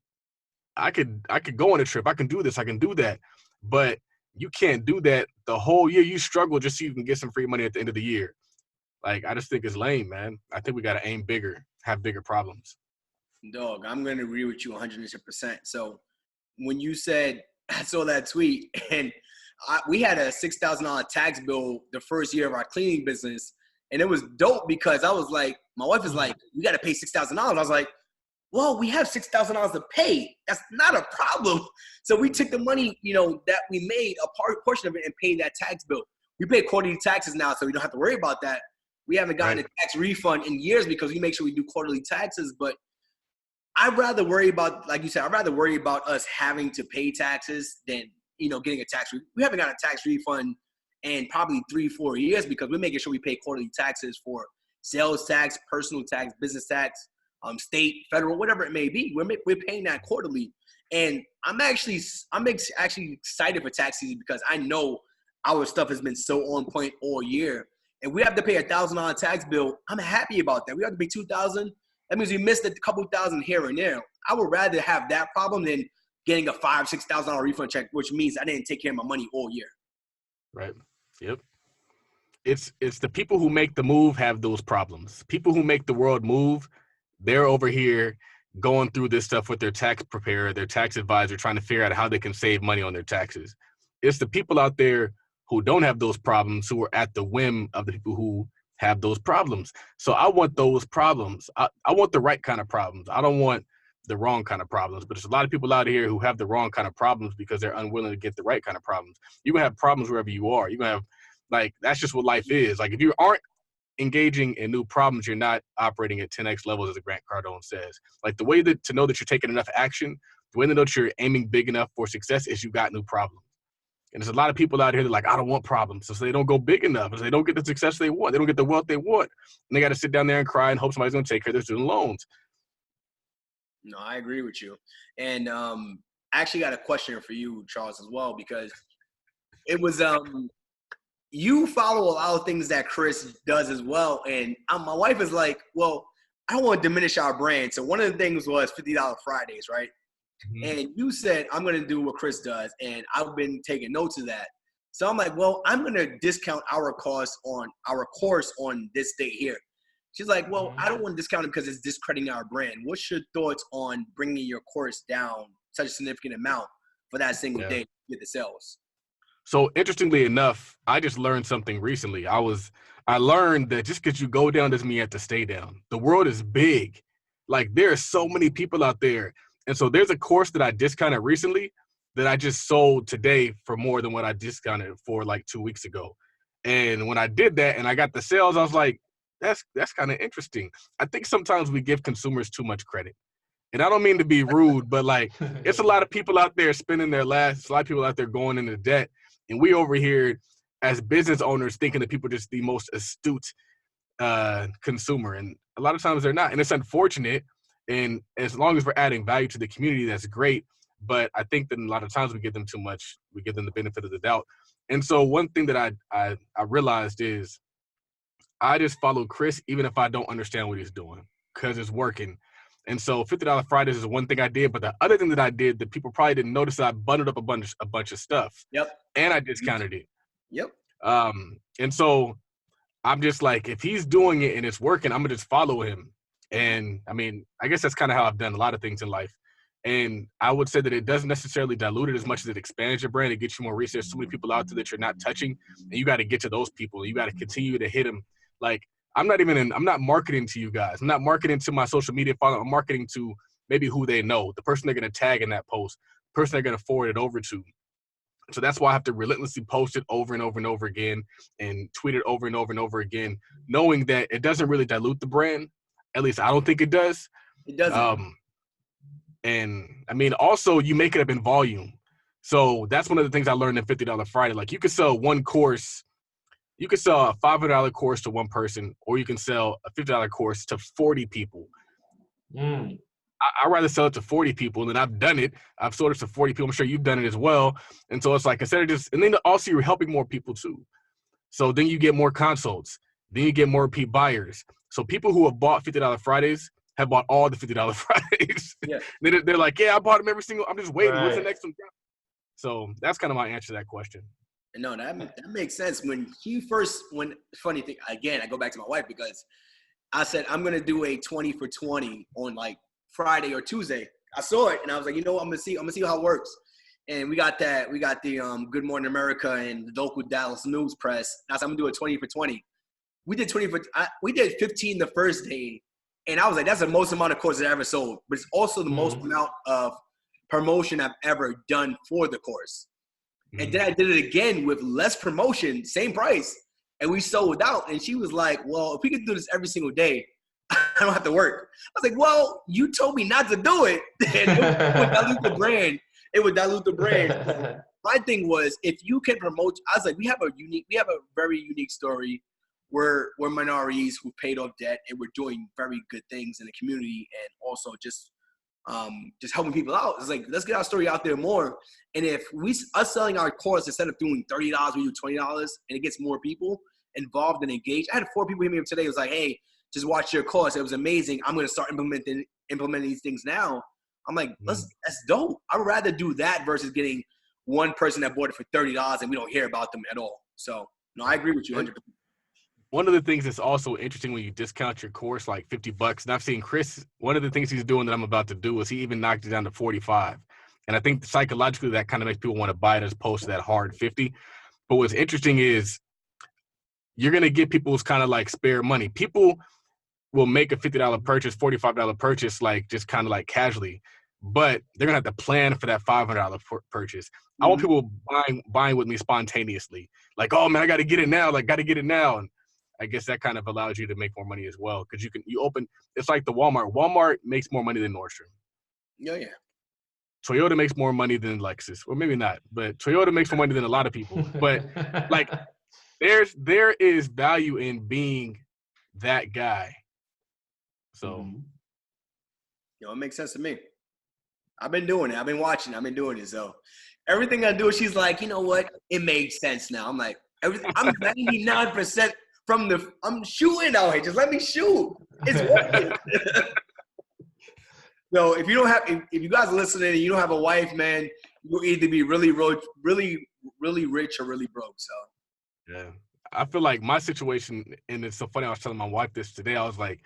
I could go on a trip. I can do this. I can do that. But you can't do that the whole year. You struggle just so you can get some free money at the end of the year. Like, I just think it's lame, man. I think we got to aim bigger, have bigger problems. Dog, I'm going to agree with you 100%. So when you said, I saw that tweet, and we had a $6,000 tax bill the first year of our cleaning business. And it was dope because I was like, my wife is like, we got to pay $6,000. I was like, well, we have $6,000 to pay. That's not a problem. So we took the money, that we made, a portion of it, and paid that tax bill. We pay quarterly taxes now, so we don't have to worry about that. We haven't gotten a tax refund in years because we make sure we do quarterly taxes. But I'd rather worry about, like you said, I'd rather worry about us having to pay taxes than, getting a tax refund. We haven't got a tax refund in probably 3-4 years because we're making sure we pay quarterly taxes for sales tax, personal tax, business tax, state, federal, whatever it may be. We're paying that quarterly. And I'm actually excited for tax season because I know our stuff has been so on point all year. And we have to pay a $1,000 tax bill. I'm happy about that. We have to pay $2,000. That means we missed a couple thousand here and there. I would rather have that problem than getting a $5,000-$6,000 refund check, which means I didn't take care of my money all year. Right. Yep. It's the people who make the move have those problems. People who make the world move, they're over here going through this stuff with their tax preparer, their tax advisor, trying to figure out how they can save money on their taxes. It's the people out there who don't have those problems, who are at the whim of the people who have those problems. So I want those problems. I want the right kind of problems. I don't want the wrong kind of problems. But there's a lot of people out here who have the wrong kind of problems because they're unwilling to get the right kind of problems. You're going to have problems wherever you are. You're going to have, like, that's just what life is. Like, if you aren't engaging in new problems, you're not operating at 10x levels, as Grant Cardone says. Like the way that to know that you're taking enough action, the way to know that you're aiming big enough for success is you got new problems. And there's a lot of people out here that are like, I don't want problems. So they don't go big enough. So they don't get the success they want. They don't get the wealth they want. And they got to sit down there and cry and hope somebody's going to take care of their student loans. No, I agree with you. And I actually got a question for you, Charles, as well, because it was you follow a lot of things that Chris does as well. And my wife is like, well, I don't want to diminish our brand. So one of the things was $50 Fridays, right? Mm-hmm. And you said, I'm going to do what Chris does. And I've been taking notes of that. So I'm like, well, I'm going to discount our course on this date here. She's like, well, I don't want to discount it because it's discrediting our brand. What's your thoughts on bringing your course down such a significant amount for that single day to get the sales? So interestingly enough, I just learned something recently. I learned that just because you go down doesn't mean you have to stay down. The world is big. Like there are so many people out there. And so there's a course that I discounted recently that I just sold today for more than what I discounted for like 2 weeks ago. And when I did that and I got the sales, I was like, that's kind of interesting. I think sometimes we give consumers too much credit. And I don't mean to be rude, but like it's a lot of people out there spending a lot of people out there going into debt. And we over here as business owners thinking that people are just the most astute consumer. And a lot of times they're not. And it's unfortunate. And as long as we're adding value to the community, that's great. But I think that a lot of times we give them too much. We give them the benefit of the doubt. And so one thing that I realized is I just follow Chris even if I don't understand what he's doing because it's working. And so $50 Fridays is one thing I did. But the other thing that I did that people probably didn't notice, I bundled up a bunch of stuff. Yep. And I discounted it. Yep. And so I'm just like, if he's doing it and it's working, I'm going to just follow him. And I mean, I guess that's kind of how I've done a lot of things in life. And I would say that it doesn't necessarily dilute it as much as it expands your brand. It gets you more reach. There's so many people out there that you're not touching, and you got to get to those people. You got to continue to hit them. Like I'm not marketing to you guys. I'm not marketing to my social media follower. I'm marketing to maybe who they know, the person they're going to tag in that post, the person they're going to forward it over to. So that's why I have to relentlessly post it over and over and over again and tweet it over and over and over again, knowing that it doesn't really dilute the brand. At least I don't think it does. It doesn't. And I mean, also you make it up in volume. So that's one of the things I learned in $50 Friday. Like you could sell one course, you could sell a $500 course to one person, or you can sell a $50 course to 40 people. I'd rather sell it to 40 people, and I've done it. I've sold it to 40 people. I'm sure you've done it as well. And so it's like, instead of just, and then also you're helping more people too. So then you get more consults. Then you get more repeat buyers. So people who have bought $50 Fridays have bought all the $50 Fridays. Yeah. They're like, yeah, I bought them every single, I'm just waiting. Right. What's the next one? So that's kind of my answer to that question. No, that makes sense. Funny thing, again, I go back to my wife because I said, I'm going to do a 20 for 20 on like Friday or Tuesday. I saw it and I was like, you know what, I'm going to see how it works. And we got the Good Morning America and the local Dallas news press. I said, I'm going to do a 20 for 20. We did 15 the first day. And I was like, that's the most amount of courses I ever sold. But it's also the most amount of promotion I've ever done for the course. And then I did it again with less promotion, same price. And we sold out. And she was like, well, if we could do this every single day, I don't have to work. I was like, well, you told me not to do it. And it would dilute the brand. It would dilute the brand. My thing was, if you can promote, I was like, we have a very unique story. We're minorities who paid off debt, and we're doing very good things in the community, and also just helping people out. It's like, let's get our story out there more. And if us selling our course instead of doing $30, we do $20, and it gets more people involved and engaged. I had 4 people hit me up today. It was like, hey, just watch your course. It was amazing. I'm going to start implementing these things now. I'm like, that's dope. I would rather do that versus getting one person that bought it for $30 and we don't hear about them at all. So, no, I agree with you 100%. One of the things that's also interesting when you discount your course like $50, and I've seen Chris, one of the things he's doing that I'm about to do is he even knocked it down to 45. And I think psychologically that kind of makes people want to buy it as opposed to that hard 50. But what's interesting is you're going to get people's kind of like spare money. People will make a $50 purchase, $45 purchase, like just kind of like casually, but they're going to have to plan for that $500 purchase. I want people buying with me spontaneously. Like, oh man, I got to get it now. And I guess that kind of allows you to make more money as well, because it's like the Walmart. Walmart makes more money than Nordstrom. Yeah. Toyota makes more money than Lexus, or maybe not, but Toyota makes more money than a lot of people. But like, there is value in being that guy. So, it makes sense to me. I've been doing it. I've been watching. I've been doing it. So everything I do, she's like, you know what? It makes sense now. I'm like, I'm 99% I'm shooting out here. Just let me shoot. It's working. So if you guys are listening and you don't have a wife, man, you'll either be really rich or really broke. So yeah, I feel like my situation, and it's so funny. I was telling my wife this today. I was like,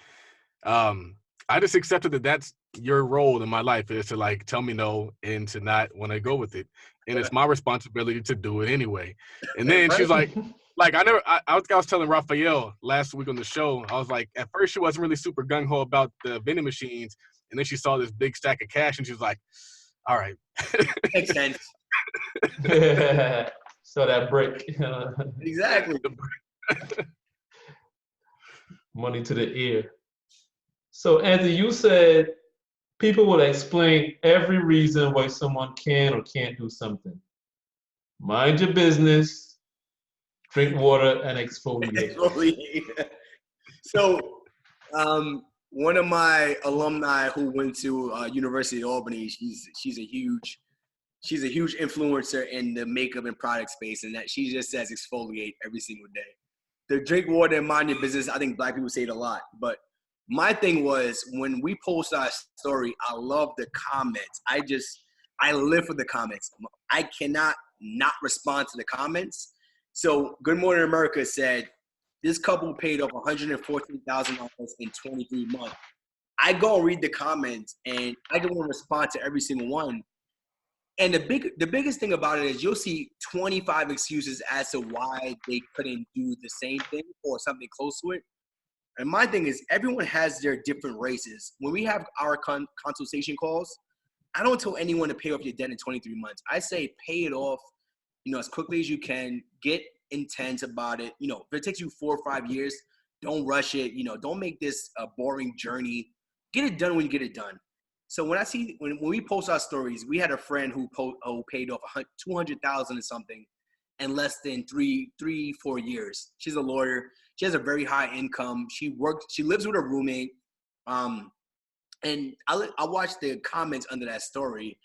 I just accepted that that's your role in my life, is to like tell me no and to not want to go with it, and it's my responsibility to do it anyway. And then she's like I was telling Raphael last week on the show. I was like, at first she wasn't really super gung ho about the vending machines. And then she saw this big stack of cash, and she was like, all right. Makes sense. So that break. Exactly. Money to the ear. So, Anthony, you said people will explain every reason why someone can or can't do something. Mind your business, drink water, and exfoliate. So, one of my alumni who went to University of Albany, she's a huge influencer in the makeup and product space, and that she just says exfoliate every single day. The drink water and mind your business, I think Black people say it a lot. But my thing was, when we post our story, I love the comments. I live for the comments. I cannot not respond to the comments. So Good Morning America said, this couple paid off $114,000 in 23 months. I go and read the comments, and I don't want to respond to every single one. And the biggest thing about it is you'll see 25 excuses as to why they couldn't do the same thing or something close to it. And my thing is, everyone has their different races. When we have our consultation calls, I don't tell anyone to pay off your debt in 23 months. I say pay it off, as quickly as you can. Get intense about it. If it takes you 4 or 5 years, don't rush it. Don't make this a boring journey. Get it done when you get it done. So when we post our stories, we had a friend who paid off $200,000 or something in less than 4 years. She's a lawyer. She has a very high income. She lives with her roommate. And I watched the comments under that story.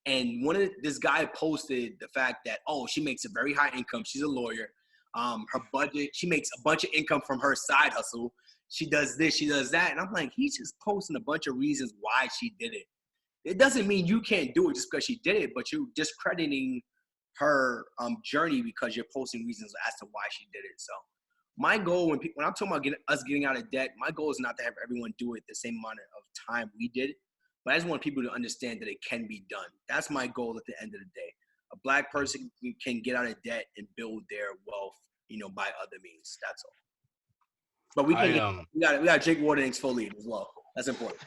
And this guy posted the fact that, she makes a very high income. She's a lawyer. Her budget, she makes a bunch of income from her side hustle. She does this, she does that. And I'm like, he's just posting a bunch of reasons why she did it. It doesn't mean you can't do it just because she did it, but you're discrediting her journey because you're posting reasons as to why she did it. So my goal when I'm talking about us getting out of debt, my goal is not to have everyone do it the same amount of time we did it. But I just want people to understand that it can be done. That's my goal at the end of the day. A Black person can get out of debt and build their wealth, by other means. That's all. But we got to drink water and exfoliate as well. That's important.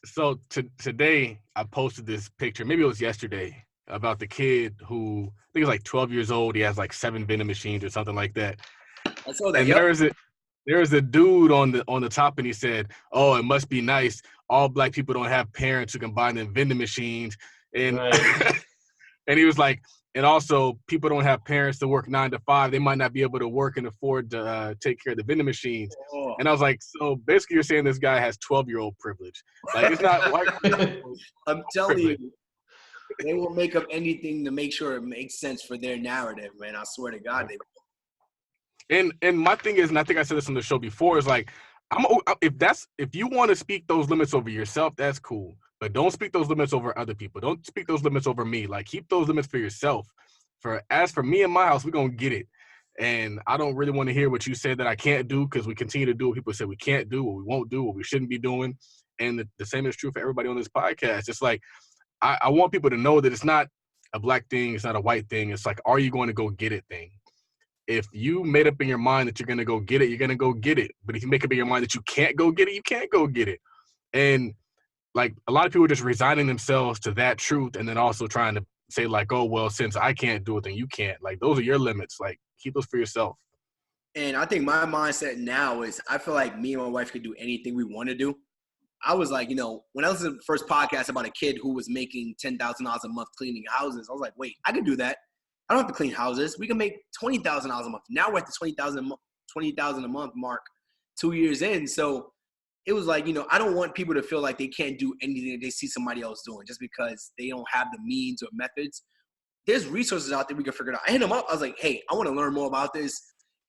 So today I posted this picture, maybe it was yesterday, about the kid who, I think he's like 12 years old. He has like 7 vending machines or something like that. I saw that. And there was a dude on the top, and he said, "Oh, it must be nice. All Black people don't have parents who can buy them vending machines." And Right. and he was like, and also people don't have parents to work 9 to 5. They might not be able to work and afford to take care of the vending machines. Oh. And I was like, so basically you're saying this guy has 12-year-old privilege. Like, it's not white. I'm telling you, they will make up anything to make sure it makes sense for their narrative, man. I swear to God, they will. And my thing is, and I think I said this on the show before, is like, if you want to speak those limits over yourself, that's cool. But don't speak those limits over other people. Don't speak those limits over me. Like, keep those limits for yourself. As for me and my house, we're going to get it. And I don't really want to hear what you said that I can't do, because we continue to do what people say we can't do, what we won't do, what we shouldn't be doing. And the same is true for everybody on this podcast. It's like, I want people to know that it's not a Black thing. It's not a white thing. It's like, are you going to go get it thing? If you made up in your mind that you're going to go get it, you're going to go get it. But if you make up in your mind that you can't go get it, you can't go get it. And like, a lot of people are just resigning themselves to that truth, and then also trying to say like, oh, well, since I can't do it, then you can't. Like, those are your limits. Like, keep those for yourself. And I think my mindset now is I feel like me and my wife could do anything we want to do. I was like, when I listened to the first podcast about a kid who was making $10,000 a month cleaning houses, I was like, wait, I could do that. I don't have to clean houses. We can make $20,000 a month. Now we're at the $20,000 a month mark 2 years in. So it was like, I don't want people to feel like they can't do anything that they see somebody else doing just because they don't have the means or methods. There's resources out there we can figure it out. I hit him up. I was like, hey, I want to learn more about this.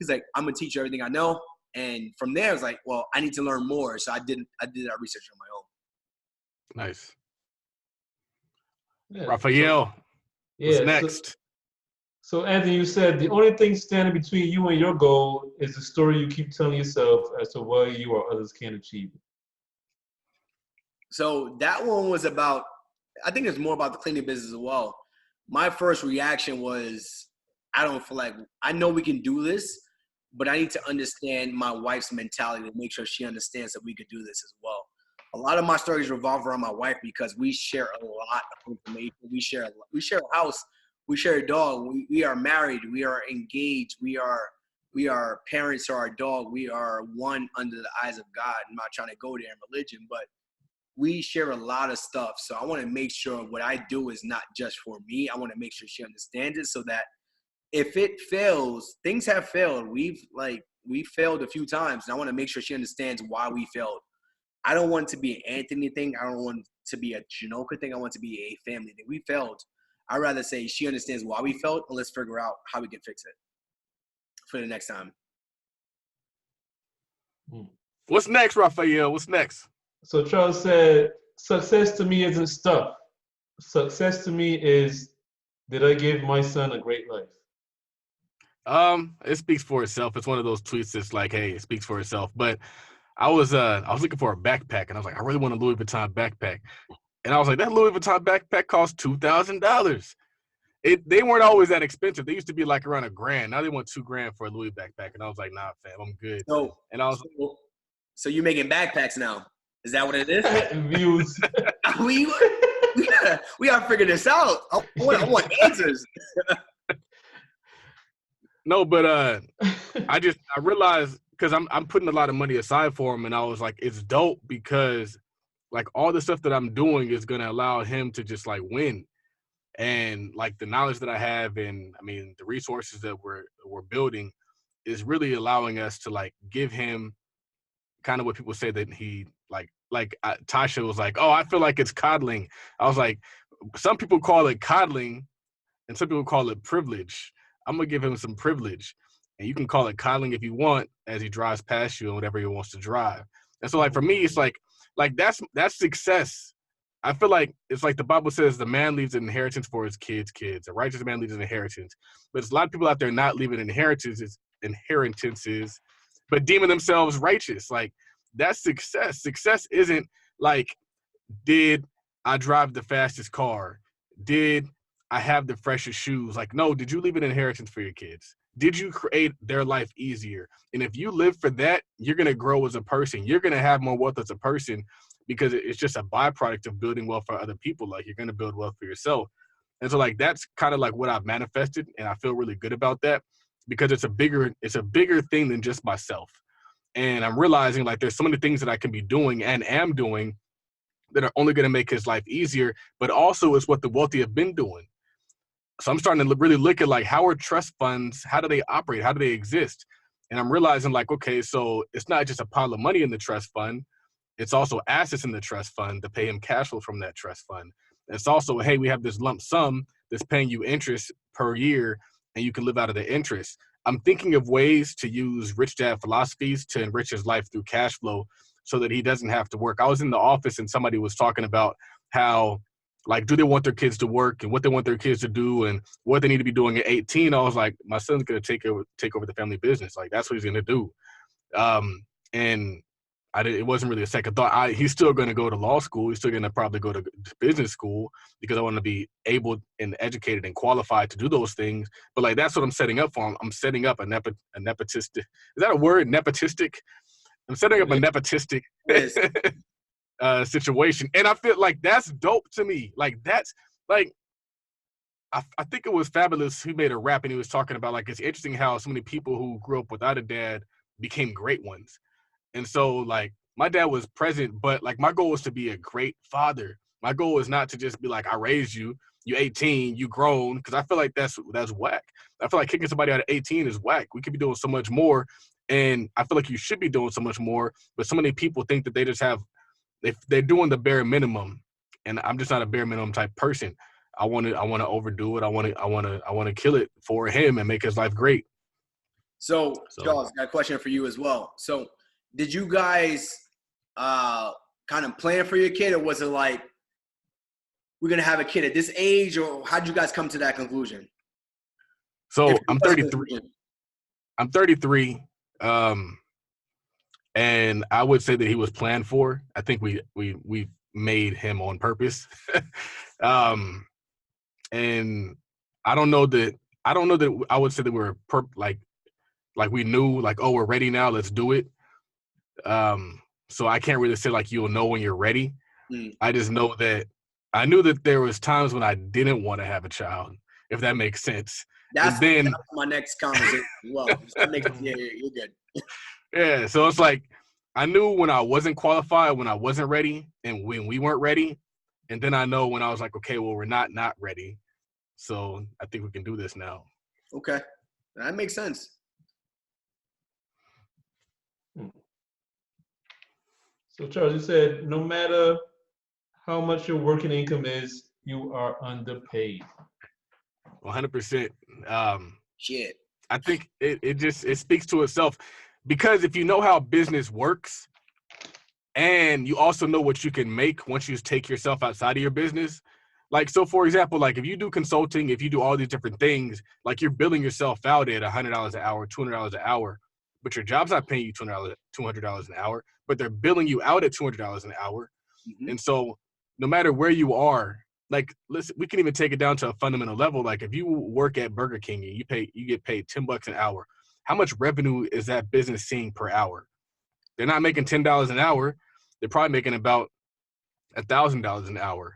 He's like, I'm going to teach you everything I know. And from there, I was like, well, I need to learn more. So I did that research on my own. Nice. Yeah. Raphael, what's next? So Anthony, you said the only thing standing between you and your goal is the story you keep telling yourself as to why you or others can't achieve it. So that one was about, I think it's more about the cleaning business as well. My first reaction was, I don't feel like, I know we can do this, but I need to understand my wife's mentality to make sure she understands that we could do this as well. A lot of my stories revolve around my wife because we share a lot of information. We share a house. We share a dog. We are married. We are engaged. We are parents to our dog. We are one under the eyes of God. I'm not trying to go there in religion, but we share a lot of stuff. So I want to make sure what I do is not just for me. I want to make sure she understands it so that if it fails, things have failed. We've failed a few times, and I want to make sure she understands why we failed. I don't want it to be an Anthony thing. I don't want it to be a Janoka thing. I want it to be a family thing. We failed. I'd rather say she understands why we failed, and let's figure out how we can fix it for the next time. What's next, Raphael? What's next? So Charles said, success to me isn't stuff. Success to me is, did I give my son a great life? It speaks for itself. It's one of those tweets that's like, hey, it speaks for itself. But I was looking for a backpack, and I was like, I really want a Louis Vuitton backpack. And I was like, that Louis Vuitton backpack cost $2,000. They weren't always that expensive. They used to be like around $1,000. Now they want $2,000 for a Louis backpack. And I was like, nah, fam, I'm good. So you're making backpacks now? Is that what it is? Views. we gotta figure this out. I want answers. No, but I realized because I'm putting a lot of money aside for him, and I was like, it's dope because like all the stuff that I'm doing is gonna allow him to just like win, and like the knowledge that I have and I mean the resources that we're building is really allowing us to like give him kind of what people say that he Tasha was like, oh, I feel like it's coddling. I was like, some people call it coddling, and some people call it privilege. I'm gonna give him some privilege, and you can call it coddling if you want as he drives past you and whatever he wants to drive. And so like for me, it's like that's success. I feel like it's like the Bible says the man leaves an inheritance for his kids. A righteous man leaves an inheritance. But there's a lot of people out there not leaving inheritances, but deeming themselves righteous. Like that's success. Success isn't like, did I drive the fastest car? Did I have the freshest shoes? Like, no, did you leave an inheritance for your kids? Did you create their life easier? And if you live for that, you're going to grow as a person. You're going to have more wealth as a person because it's just a byproduct of building wealth for other people. Like you're going to build wealth for yourself. And so like, that's kind of like what I've manifested. And I feel really good about that because it's a bigger thing than just myself. And I'm realizing like there's so many things that I can be doing and am doing that are only going to make his life easier, but also is what the wealthy have been doing. So I'm starting to really look at like, how are trust funds? How do they operate? How do they exist? And I'm realizing like, okay, so it's not just a pile of money in the trust fund. It's also assets in the trust fund to pay him cash flow from that trust fund. It's also, hey, we have this lump sum that's paying you interest per year and you can live out of the interest. I'm thinking of ways to use rich dad philosophies to enrich his life through cash flow so that he doesn't have to work. I was in the office and somebody was talking about how, like, do they want their kids to work and what they want their kids to do and what they need to be doing at 18. I was like, my son's going to take over the family business. Like, that's what he's going to do. And it wasn't really a second thought. He's still going to go to law school. He's still going to probably go to business school because I want to be able and educated and qualified to do those things. But like, that's what I'm setting up for him. I'm setting up a nepotistic. Is that a word? Nepotistic? I'm setting up a nepotistic situation. And I feel like that's dope to me. Like that's like, I think it was Fabulous who made a rap, and he was talking about like it's interesting how so many people who grew up without a dad became great ones. And so like my dad was present, but like my goal was to be a great father. My goal is not to just be like, I raised you, you 18, you grown, because I feel like that's whack. I feel like kicking somebody out of 18 is whack. We could be doing so much more, and I feel like you should be doing so much more. But so many people think that they just have, if they're doing the bare minimum, and I'm just not a bare minimum type person. I want to overdo it. I want to kill it for him and make his life great. So Charles, got a question for you as well. So did you guys kind of plan for your kid, or was it like, we're going to have a kid at this age, or how did you guys come to that conclusion? So I'm 33. I'm 33. And I would say that he was planned for. I think we made him on purpose. And I don't know that I would say that we're like we knew like, oh, we're ready now, let's do it. So I can't really say like you'll know when you're ready. I just know that I knew that there was times when I didn't want to have a child, if that makes sense. That's my next conversation as well. Yeah, you're good. Yeah, so it's like I knew when I wasn't qualified, when I wasn't ready, and when we weren't ready. And then I know when I was like, okay, well, we're not ready. So I think we can do this now. Okay. That makes sense. So Charles, you said no matter how much your working income is, you are underpaid. 100%. Shit. I think it speaks to itself, because if you know how business works and you also know what you can make once you take yourself outside of your business, like, so for example, like if you do consulting, if you do all these different things, like you're billing yourself out at $100 an hour, $200 an hour, but your job's not paying you $200 an hour, but they're billing you out at $200 an hour. Mm-hmm. And so no matter where you are, like, listen, we can even take it down to a fundamental level. Like if you work at Burger King and you get paid $10 an hour, how much revenue is that business seeing per hour? They're not making $10 an hour. They're probably making about $1,000 an hour,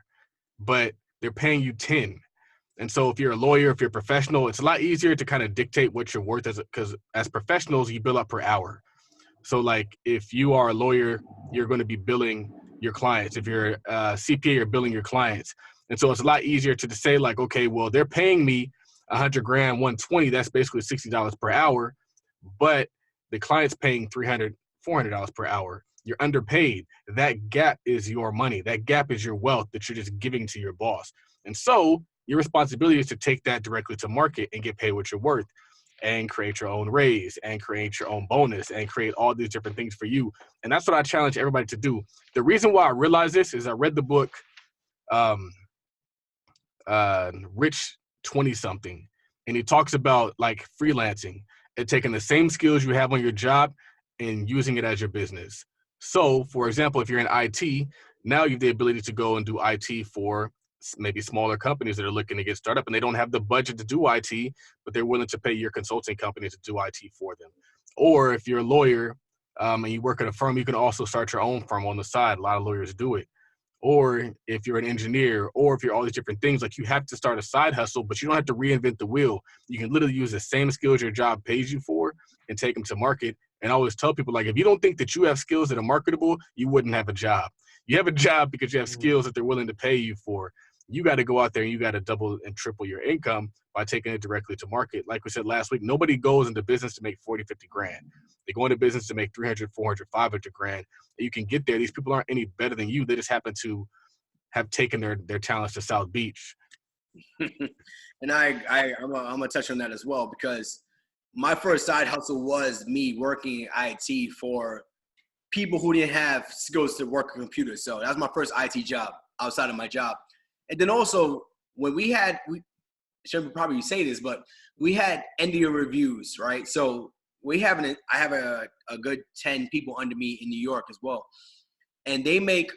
but they're paying you 10. And so if you're a lawyer, if you're a professional, it's a lot easier to kind of dictate what you're worth because as professionals, you bill up per hour. So like if you are a lawyer, you're going to be billing your clients. If you're a CPA, you're billing your clients. And so it's a lot easier to say like, okay, well, they're paying me $100,000, $120. That's basically $60 per hour, but the client's paying $300, $400 per hour. You're underpaid. That gap is your money. That gap is your wealth that you're just giving to your boss. And so your responsibility is to take that directly to market and get paid what you're worth and create your own raise and create your own bonus and create all these different things for you. And that's what I challenge everybody to do. The reason why I realized this is I read the book Rich 20-something, and he talks about like freelancing and taking the same skills you have on your job and using it as your business. So, for example, if you're in IT, now you have the ability to go and do IT for maybe smaller companies that are looking to get started up and they don't have the budget to do IT, but they're willing to pay your consulting company to do IT for them. Or if you're a lawyer and you work at a firm, you can also start your own firm on the side. A lot of lawyers do it. Or if you're an engineer, or if you're all these different things, like you have to start a side hustle, but you don't have to reinvent the wheel. You can literally use the same skills your job pays you for and take them to market. And I always tell people, like, if you don't think that you have skills that are marketable, you wouldn't have a job. You have a job because you have skills that they're willing to pay you for. You got to go out there and you got to double and triple your income by taking it directly to market. Like we said last week, nobody goes into business to make 40, 50 grand. They go into business to make 300, 400, 500 grand. And you can get there. These people aren't any better than you. They just happen to have taken their talents to South Beach. And I'm gonna touch on that as well, because my first side hustle was me working in IT for people who didn't have skills to work a computer. So that was my first IT job outside of my job. And then also when we should probably say this, but we had end of year reviews, right? So I have a good 10 people under me in New York as well. And they make,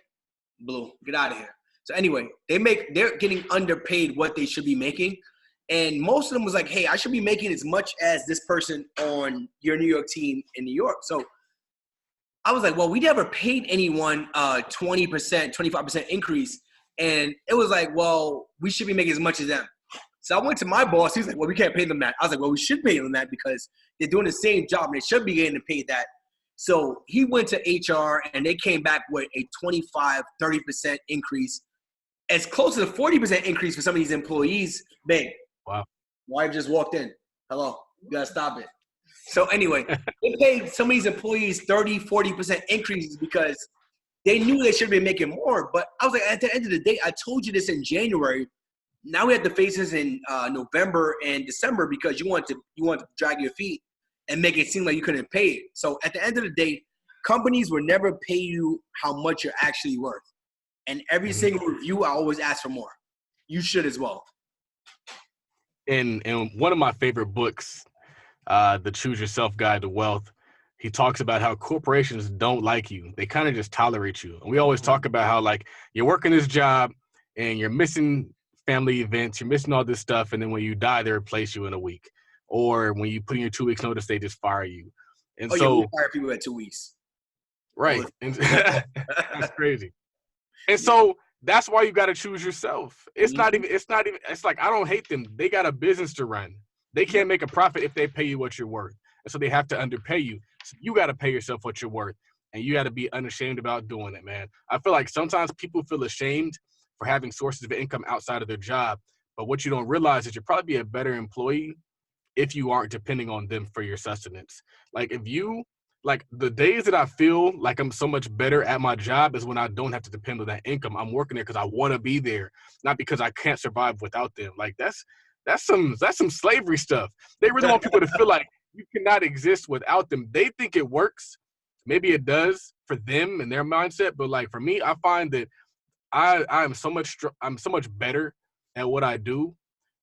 Blue, get out of here. So anyway, they're getting underpaid what they should be making. And most of them was like, hey, I should be making as much as this person on your New York team in New York. So I was like, well, we never paid anyone 20%, 25% increase. And it was like, well, we should be making as much as them. So I went to my boss. He's like, well, we can't pay them that. I was like, well, we should pay them that because they're doing the same job and they should be getting paid that. So he went to HR and they came back with a 25, 30% increase, as close to the 40% increase for some of these employees. Babe, Wow. wife just walked in. Hello, you gotta stop it. So anyway, they paid some of these employees 30, 40% increases because they knew they should have been making more. But I was like, at the end of the day, I told you this in January. Now we have to face this in November and December because you want to drag your feet and make it seem like you couldn't pay it. So at the end of the day, companies will never pay you how much you're actually worth. And every single review, I always ask for more. You should as well. In one of my favorite books, The Choose Yourself Guide to Wealth, he talks about how corporations don't like you. They kind of just tolerate you. And we always talk about how, like, you're working this job and you're missing family events, you're missing all this stuff, and then when you die, they replace you in a week. Or when you put in your 2 weeks notice, they just fire you. And so we fire people at 2 weeks. Right. And that's crazy. And so that's why you got to choose yourself. It's not even, it's like, I don't hate them. They got a business to run. They can't make a profit if they pay you what you're worth. And so they have to underpay you. So you got to pay yourself what you're worth. And you got to be unashamed about doing it, man. I feel like sometimes people feel ashamed for having sources of income outside of their job. But what you don't realize is you'll probably be a better employee if you aren't depending on them for your sustenance. Like if you, like the days that I feel like I'm so much better at my job is when I don't have to depend on that income. I'm working there because I want to be there, not because I can't survive without them. Like that's some slavery stuff. They really want people to feel like you cannot exist without them. They think it works. Maybe it does for them and their mindset, but like for me, I find that I'm so much better at what I do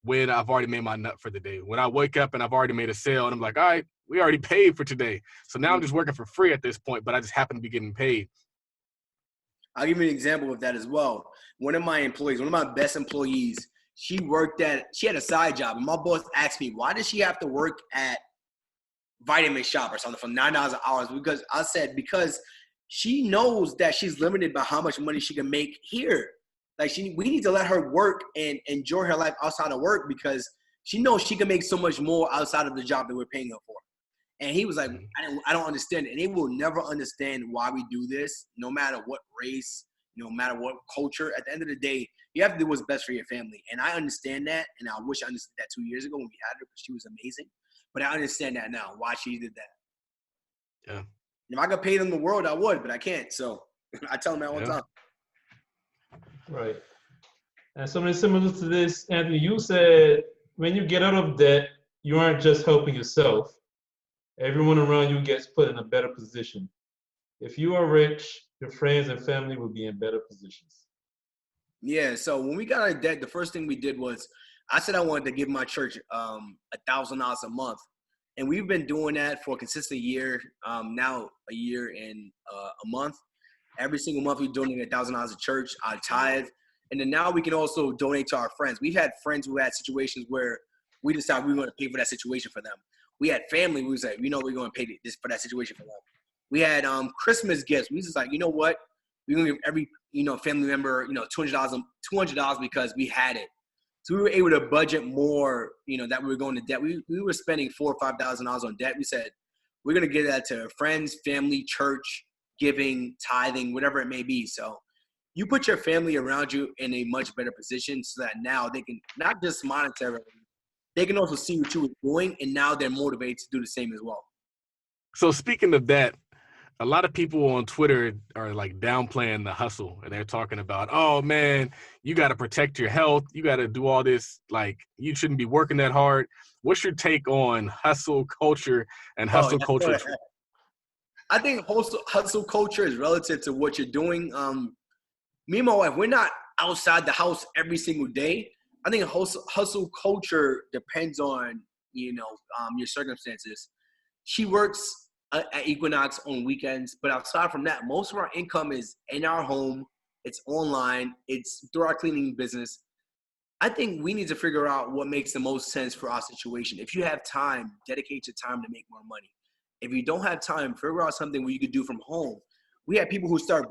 when I've already made my nut for the day. When I wake up and I've already made a sale and I'm like, all right, we already paid for today. So now I'm just working for free at this point, but I just happen to be getting paid. I'll give you an example of that as well. One of my best employees, she had a side job. And my boss asked me, why does she have to work at Vitamin Shop or something for $9 an hour? Because I said, because she knows that she's limited by how much money she can make here. Like we need to let her work and enjoy her life outside of work because she knows she can make so much more outside of the job that we're paying her for. And he was like, I don't understand it. And they will never understand why we do this, no matter what race, no matter what culture. At the end of the day, you have to do what's best for your family. And I understand that. And I wish I understood that 2 years ago when we had her, because she was amazing. But I understand that now, why she did that. Yeah. If I could pay them the world, I would, but I can't. So I tell them that all the time. Right. And something similar to this, Anthony, you said when you get out of debt, you aren't just helping yourself. Everyone around you gets put in a better position. If you are rich, your friends and family will be in better positions. Yeah, so when we got out of debt, the first thing we did was I said I wanted to give my church $1,000 a month. And we've been doing that for a consistent year, now a year and a month. Every single month we donate $1,000 to church, I tithe. And then now we can also donate to our friends. We've had friends who had situations where we decided we were going to pay for that situation for them. We had family. We was like, we're going to pay this for that situation for them. We had Christmas gifts. We was just like, you know what? We're going to give every, family member, $200 because we had it. So we were able to budget more, that we were going to debt. We were spending $4,000 or $5,000 on debt. We said, we're going to give that to friends, family, church, giving, tithing, whatever it may be. So you put your family around you in a much better position so that now they can not just monetarily, they can also see what you were doing, and now they're motivated to do the same as well. So speaking of that, a lot of people on Twitter are like downplaying the hustle, and they're talking about, oh man, you got to protect your health. You got to do all this. Like, you shouldn't be working that hard. What's your take on hustle culture and hustle culture? I think hustle culture is relative to what you're doing. Me and my wife, we're not outside the house every single day. I think hustle culture depends on, your circumstances. She works at Equinox on weekends, but outside from that, most of our income is in our home. It's online. It's through our cleaning business. I think we need to figure out what makes the most sense for our situation. If you have time, dedicate your time to make more money. If you don't have time, figure out something where you could do from home. We had people who started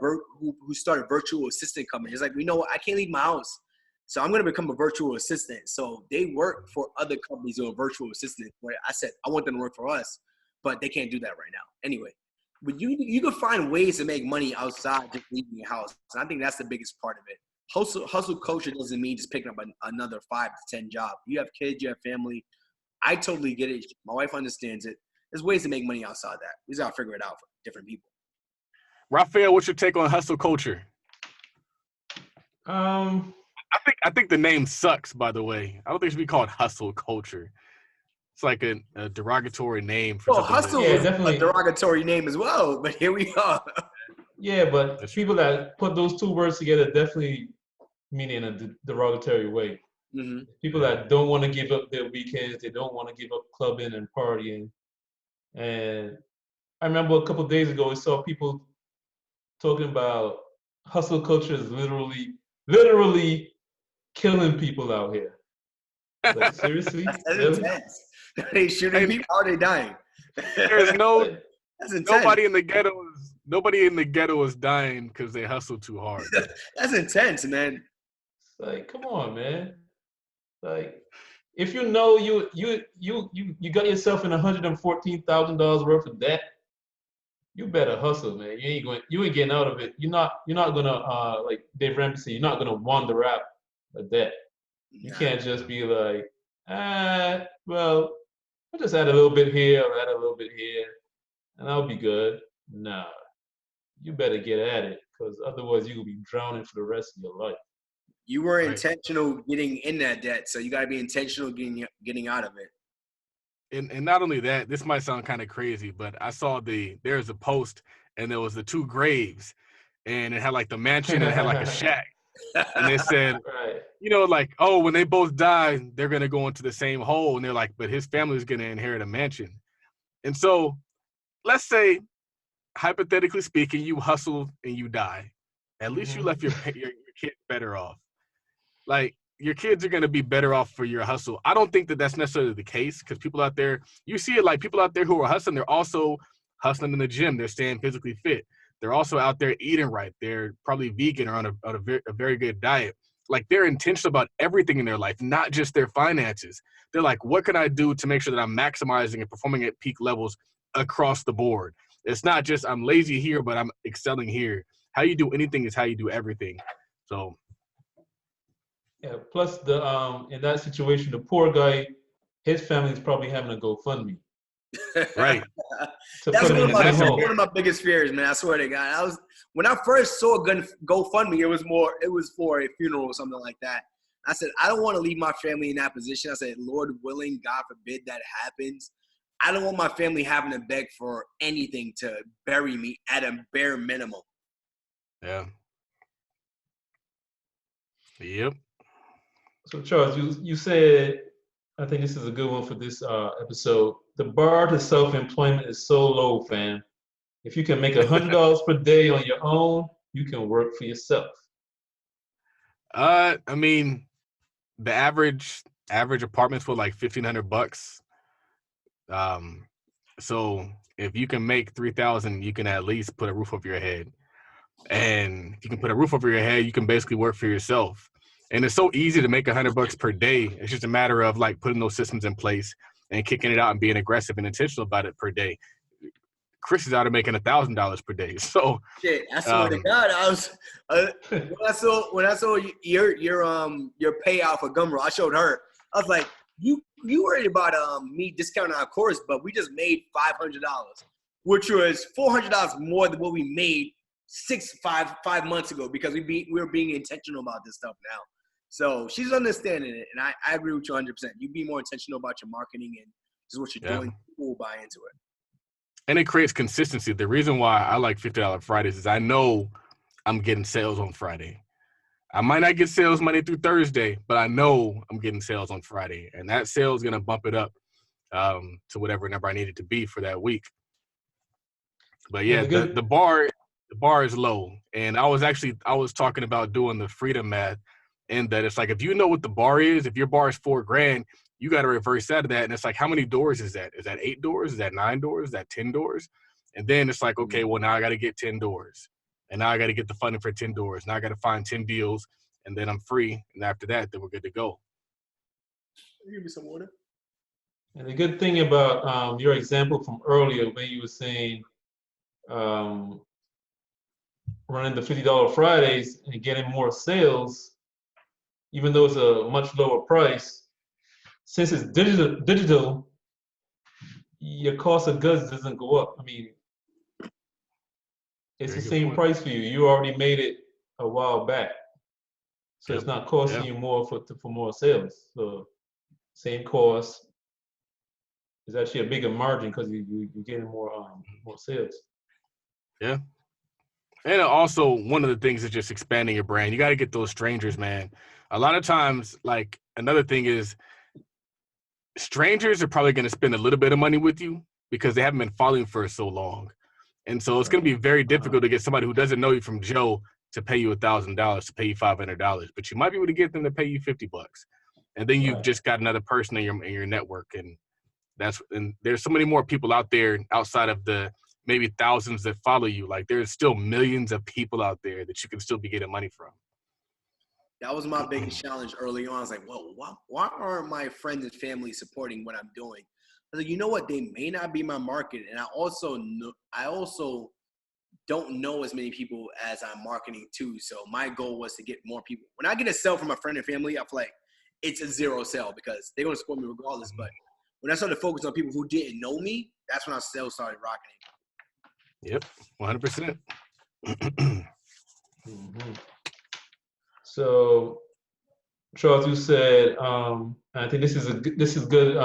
virtual assistant companies. It's like, I can't leave my house. So I'm going to become a virtual assistant. So they work for other companies who are virtual assistants. Where I said, I want them to work for us, but they can't do that right now. Anyway, but you can find ways to make money outside just leaving your house. And I think that's the biggest part of it. Hustle culture doesn't mean just picking up another 5 to 10 jobs. You have kids, you have family. I totally get it. My wife understands it. There's ways to make money outside that. We just got to figure it out for different people. Raphael, what's your take on hustle culture? I think the name sucks, by the way. I don't think it should be called hustle culture. It's like a derogatory name for something. Hustle is a derogatory name as well, but here we are. Yeah, but people that put those two words together definitely mean in a derogatory way. Mm-hmm. People that don't want to give up their weekends, they don't want to give up clubbing and partying. And I remember a couple of days ago, we saw people talking about hustle culture is literally killing people out here. Like, seriously? That's intense. They shooting people? How are they dying? There's nobody in the ghetto is dying because they hustle too hard. That's intense, man. Like, come on, man. Like, if you know you got yourself in $114,000 worth of debt, you better hustle, man. You ain't getting out of it. You're not gonna like Dave Ramsey said, you're not gonna wander out of debt. You can't just be like, well, I'll just add a little bit here, or add a little bit here, and I'll be good. Nah, you better get at it, because otherwise you'll be drowning for the rest of your life. You were intentional getting in that debt, so you got to be intentional getting out of it. And not only that, this might sound kind of crazy, but I saw there's a post, and there was the two graves, and it had like the mansion, and it had like a shack. And they said, like, oh, when they both die, they're going to go into the same hole. And they're like, but his family is going to inherit a mansion. And so let's say, hypothetically speaking, you hustle and you die. At least you left your kids better off. Like, your kids are going to be better off for your hustle. I don't think that that's necessarily the case, because people out there, you see it like people out there who are hustling, they're also hustling in the gym. They're staying physically fit. They're also out there eating right. They're probably vegan or on a very good diet. Like, they're intentional about everything in their life, not just their finances. They're like, what can I do to make sure that I'm maximizing and performing at peak levels across the board? It's not just I'm lazy here, but I'm excelling here. How you do anything is how you do everything. So. Yeah. Plus, in that situation, the poor guy, his family's probably having a GoFundMe. Right. That's one of my biggest fears, man. I swear to God. When I first saw GoFundMe, it was for a funeral or something like that. I said, I don't want to leave my family in that position. I said, Lord willing, God forbid that happens. I don't want my family having to beg for anything to bury me at a bare minimum. Yeah. Yep. So, Charles, you said, I think this is a good one for this episode. The bar to self-employment is so low, fam. If you can make $100 per day on your own, you can work for yourself. I mean, the average apartment's for like $1,500. So if you can make $3,000, you can at least put a roof over your head. And if you can put a roof over your head, you can basically work for yourself. And it's so easy to make $100 per day. It's just a matter of like putting those systems in place and kicking it out and being aggressive and intentional about it per day. Chris is out of making $1,000 per day. So shit, I swear to God, I was when I saw your payout for Gumroad, I showed her. I was like, you worried about me discounting our course, but we just made $500, which was $400 more than what we made 5 months ago, because we're being intentional about this stuff now. So she's understanding it, and I agree with you 100%. You be more intentional about your marketing and just what you're doing. People will buy into it. And it creates consistency. The reason why I like $50 Fridays is I know I'm getting sales on Friday. I might not get sales Monday through Thursday, but I know I'm getting sales on Friday. And that sale is going to bump it up to whatever number I need it to be for that week. But yeah, the bar is low. And I was talking about doing the freedom math, and that it's like, if you know what the bar is, if your bar is $4,000, you got to reverse that of that. And it's like, how many doors is that? Is that 8 doors? Is that 9 doors? Is that 10 doors? And then it's like, okay, well, now I got to get 10 doors. And now I got to get the funding for 10 doors. Now I got to find 10 deals. and then I'm free. And after that, then we're good to go. Give me some water. And the good thing about your example from earlier, when you were saying running the $50 Fridays and getting more sales, even though it's a much lower price, since it's digital, your cost of goods doesn't go up. I mean, it's the same price for you. You already made it a while back, so it's not costing you more for more sales. So same cost. It's actually a bigger margin because you're getting more sales. Yeah. And also, one of the things is just expanding your brand. You got to get those strangers, man. A lot of times, like, another thing is strangers are probably going to spend a little bit of money with you because they haven't been following for so long. And so it's going to be very difficult to get somebody who doesn't know you from Joe to pay you $1,000, to pay you $500. But you might be able to get them to pay you $50. And then you've just got another person in your network. And there's so many more people out there outside of the maybe thousands that follow you. Like, there's still millions of people out there that you can still be getting money from. That was my biggest challenge early on. I was like, well, why aren't my friends and family supporting what I'm doing? I was like, you know what? They may not be my market. And I also don't know as many people as I'm marketing to. So my goal was to get more people. When I get a sale from a friend and family, I feel like it's a zero sale because they're going to support me regardless. But when I started to focus on people who didn't know me, that's when our sales started rocketing. Yep, 100%. So, Charles, you said, I think this is good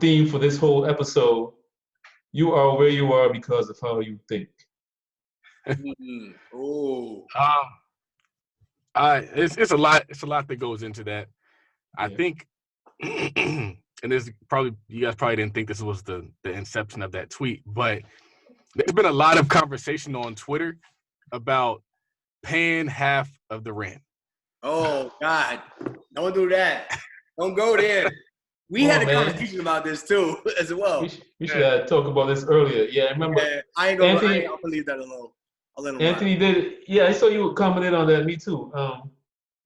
theme for this whole episode. You are where you are because of how you think. Oh. It's a lot. It's a lot that goes into that. I think, and this probably you guys probably didn't think this was the inception of that tweet, but there's been a lot of conversation on Twitter about paying half of the rent. Oh God! Don't do that. Don't go there. We had a conversation about this too, as well. We should have talked about this earlier. Yeah, I remember. Yeah, I ain't gonna leave that alone. I'll let him Anthony did. Yeah, I saw you commented on that. Me too.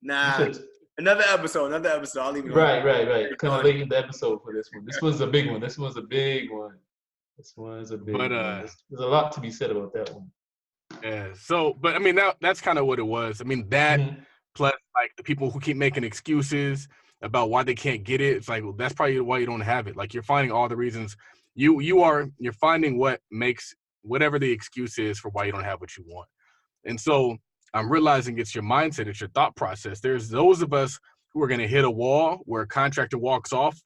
Nah, another episode. I'll leave it. Right. Kind of late in the episode for this one. This one's a big one. This one's a big one. There's a lot to be said about that one. Yeah. So, but I mean, that's kind of what it was. I mean, that plus like the people who keep making excuses about why they can't get it. It's like, well, that's probably why you don't have it. Like, you're finding all the reasons. You're finding what makes whatever the excuse is for why you don't have what you want. And so I'm realizing it's your mindset, it's your thought process. There's those of us who are going to hit a wall where a contractor walks off,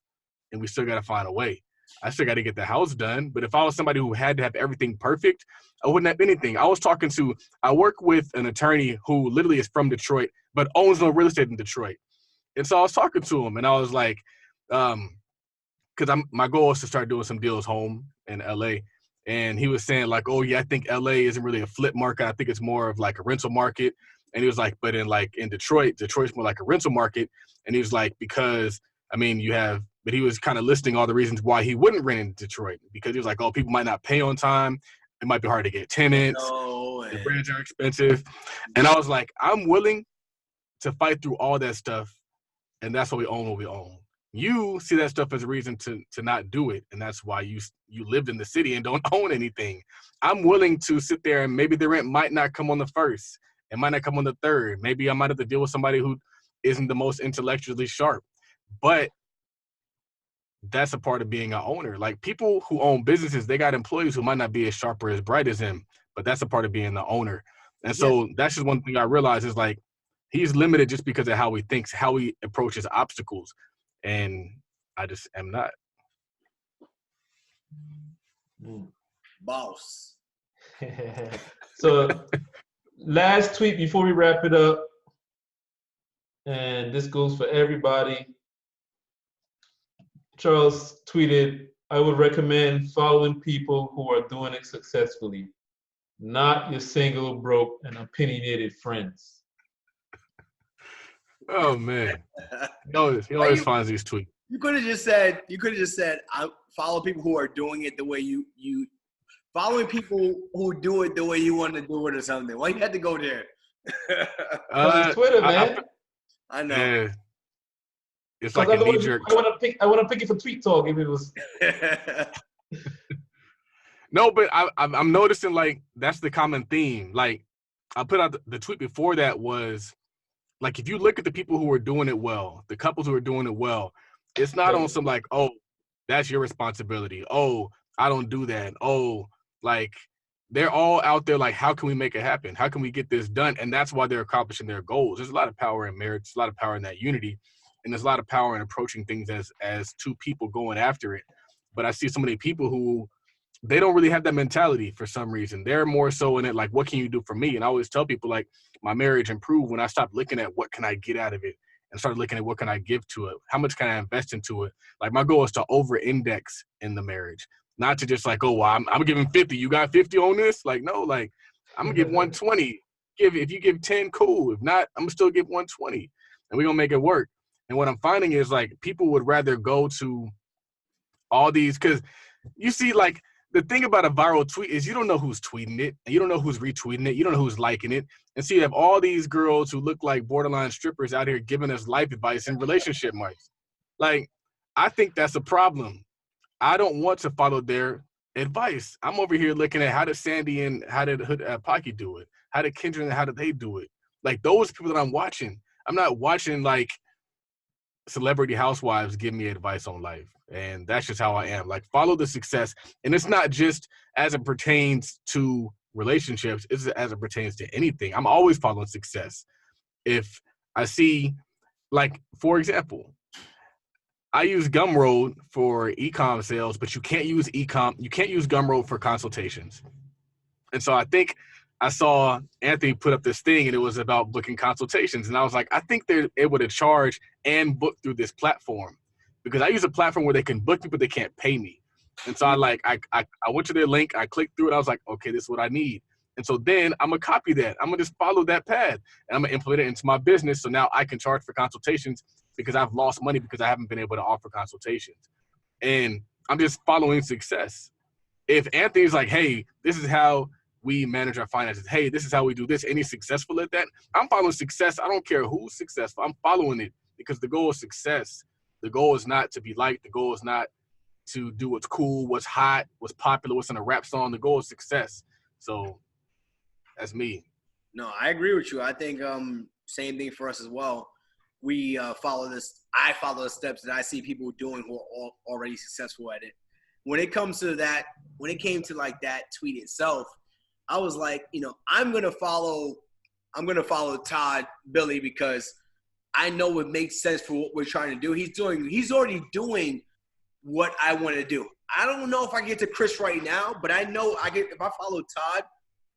and we still got to find a way. I still got to get the house done. But if I was somebody who had to have everything perfect, I wouldn't have anything. I work with an attorney who literally is from Detroit, but owns no real estate in Detroit. And so I was talking to him, and I was like, because my goal is to start doing some deals home in LA. And he was saying like, oh yeah, I think LA isn't really a flip market. I think it's more of like a rental market. And he was like, but in Detroit's more like a rental market. And he was like, because I mean, but he was kind of listing all the reasons why he wouldn't rent in Detroit, because he was like, oh, people might not pay on time. It might be hard to get tenants. The rents are expensive. And I was like, I'm willing to fight through all that stuff. And that's why we own what we own. You see that stuff as a reason to not do it, and that's why you lived in the city and don't own anything. I'm willing to sit there, and maybe the rent might not come on the first. It might not come on the third. Maybe I might have to deal with somebody who isn't the most intellectually sharp. But that's a part of being an owner. Like, people who own businesses, they got employees who might not be as sharp or as bright as him, but that's a part of being the owner. And so that's just one thing I realized is, like, he's limited just because of how he thinks, how he approaches obstacles. And I just am not. Boss. So, last tweet before we wrap it up, and this goes for everybody. Charles tweeted, I would recommend following people who are doing it successfully, not your single, broke, and opinionated friends. Oh man, he always finds these tweets. You could have just said, I follow people who are doing it the way you following people who do it the way you want to do it or something. Why you had to go there? Because it's Twitter, man. I know. Yeah. It's Because like a knee-jerk. I want to pick it for tweet talk if it was. No, but I'm noticing like that's the common theme. Like I put out the tweet before that was like if you look at the people who are doing it well, the couples who are doing it well, it's not on some like, oh, that's your responsibility. Oh, I don't do that. Oh, like they're all out there like, how can we make it happen? How can we get this done? And that's why they're accomplishing their goals. There's a lot of power in marriage. There's a lot of power in that unity. And there's a lot of power in approaching things as two people going after it. But I see so many people who they don't really have that mentality for some reason. They're more so in it like, what can you do for me? And I always tell people like my marriage improved when I stopped looking at what can I get out of it and started looking at what can I give to it? How much can I invest into it? Like my goal is to over-index in the marriage, not to just like, oh, well, I'm giving 50. You got 50 on this? Like, no, like I'm gonna give 120. If you give 10, cool. If not, I'm gonna still give 120 and we're gonna make it work. And what I'm finding is like people would rather go to all these, because you see like, the thing about a viral tweet is you don't know who's tweeting it, and you don't know who's retweeting it, you don't know who's liking it. And so you have all these girls who look like borderline strippers out here giving us life advice and relationship advice. Like, I think that's a problem. I don't want to follow their advice. I'm over here looking at how did Sandy and how did Pocky do it? How did Kendra and how did they do it? Like, those people that I'm watching. I'm not watching, like, celebrity housewives give me advice on life. And that's just how I am. Like, follow the success. And it's not just as it pertains to relationships. It's as it pertains to anything. I'm always following success. If I see, like, for example, I use Gumroad for e-com sales, but you can't use Gumroad for consultations. And so I think I saw Anthony put up this thing, and it was about booking consultations. And I was like, I think they're able to charge and book through this platform, because I use a platform where they can book me, but they can't pay me. And so I went to their link, I clicked through it, I was like, okay, this is what I need. And so then I'm gonna copy that. I'm gonna just follow that path, and I'm gonna implement it into my business. So now I can charge for consultations because I've lost money because I haven't been able to offer consultations. And I'm just following success. If Anthony's like, hey, this is how we manage our finances. Hey, this is how we do this. And he's successful at that. I'm following success. I don't care who's successful. I'm following it because the goal is success. The goal is not to be liked. The goal is not to do what's cool, what's hot, what's popular, what's in a rap song. The goal is success. So that's me. No, I agree with you. I think same thing for us as well. We follow this. I follow the steps that I see people doing who are already successful at it. When it comes to that, when it came to like that tweet itself, I was like, I'm gonna follow Todd Billy because I know it makes sense for what we're trying to do. He's already doing what I want to do. I don't know if I get to Chris right now, but I know if I follow Todd,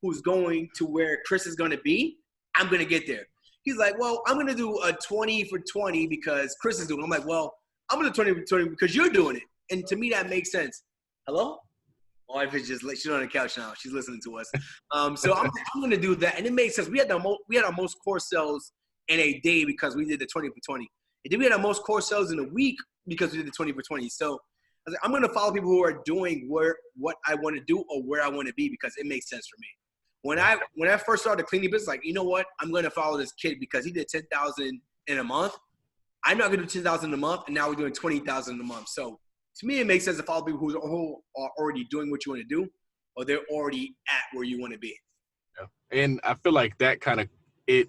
who's going to where Chris is gonna be, I'm gonna get there. He's like, well, I'm gonna do a 20 for 20 because Chris is doing it. I'm like, well, I'm gonna do 20 for 20 because you're doing it. And to me, that makes sense. Hello? My wife is she's on the couch now. She's listening to us. So I'm going to do that. And it makes sense. We had our most core sales in a day because we did the 20 for 20. And then we had our most core sales in a week because we did the 20 for 20. So I was like, I'm going to follow people who are doing what I want to do or where I want to be because it makes sense for me. When I first started the cleaning business, like, you know what? I'm going to follow this kid because he did 10,000 in a month. I'm not going to do 10,000 a month, and now we're doing 20,000 a month. So to me, it makes sense to follow people who are already doing what you want to do, or they're already at where you want to be. Yeah. And I feel like that kind of a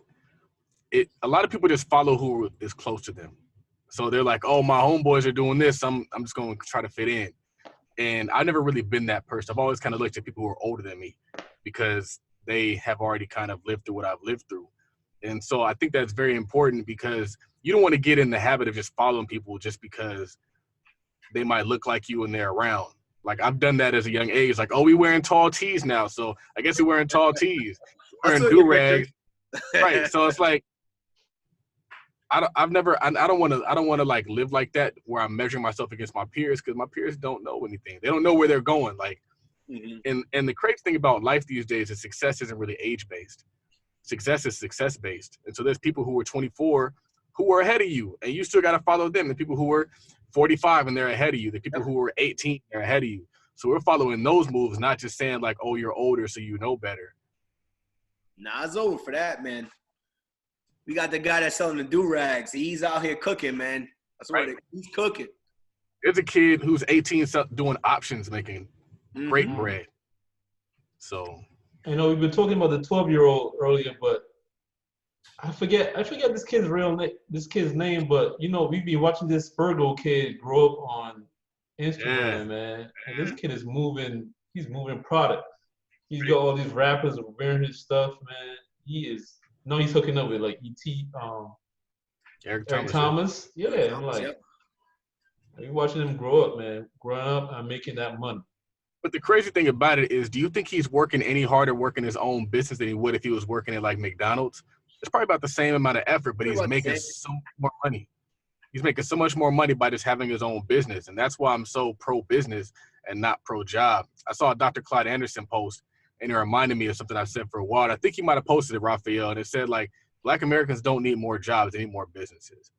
lot of people just follow who is close to them. So they're like, oh, my homeboys are doing this. I'm just going to try to fit in. And I've never really been that person. I've always kind of looked at people who are older than me because they have already kind of lived through what I've lived through. And so I think that's very important because you don't want to get in the habit of just following people just because they might look like you and they're around. Like, I've done that as a young age. Like, oh, we wearing tall tees now, so I guess we're wearing tall tees. Wearing do-rags. Right. So it's like, I don't want to like live like that where I'm measuring myself against my peers because my peers don't know anything. They don't know where they're going. Like, and the crazy thing about life these days is success isn't really age-based. Success is success-based. And so there's people who are 24 who are ahead of you, and you still got to follow them. The people who are 45 and they're ahead of you. The people who are 18, they're ahead of you. So we're following those moves, not just saying like, oh, you're older, so you know better. Nah, it's over for that, man. We got the guy that's selling the do-rags. He's out here cooking, man. That's right. He's cooking. There's a kid who's 18 doing options, making great bread. So. I know we've been talking about the 12-year-old earlier, but I forget this kid's name, but you know, we've been watching this Virgo kid grow up on Instagram, man. And this kid is he's moving product. He's got all these rappers wearing his stuff, man. He's hooking up with like Eric Thomas. Yeah, I'm like, you watching him grow up, man. Growing up and making that money. But the crazy thing about it is, do you think he's working any harder working his own business than he would if he was working at like McDonald's? It's probably about the same amount of effort, but he's making so much more money. He's making so much more money by just having his own business. And that's why I'm so pro-business and not pro-job. I saw a Dr. Clyde Anderson post, and it reminded me of something I've said for a while. I think he might have posted it, Raphael, and it said, like, Black Americans don't need more jobs, they need more businesses.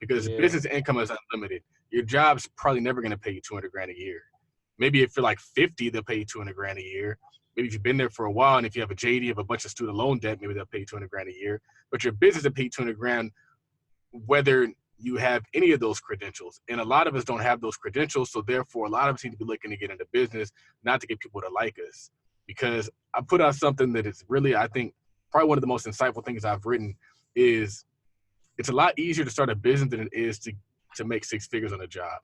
Because business income is unlimited. Your job's probably never going to pay you $200 grand a year. Maybe if you're like 50, they'll pay you $200 grand a year. Maybe if you've been there for a while, and if you have a JD of a bunch of student loan debt, maybe they'll pay you $200 grand a year. But your business will pay you $200 grand whether you have any of those credentials. And a lot of us don't have those credentials, so therefore a lot of us need to be looking to get into business, not to get people to like us. Because I put out something that is really, I think, probably one of the most insightful things I've written is it's a lot easier to start a business than it is to make six figures on a job.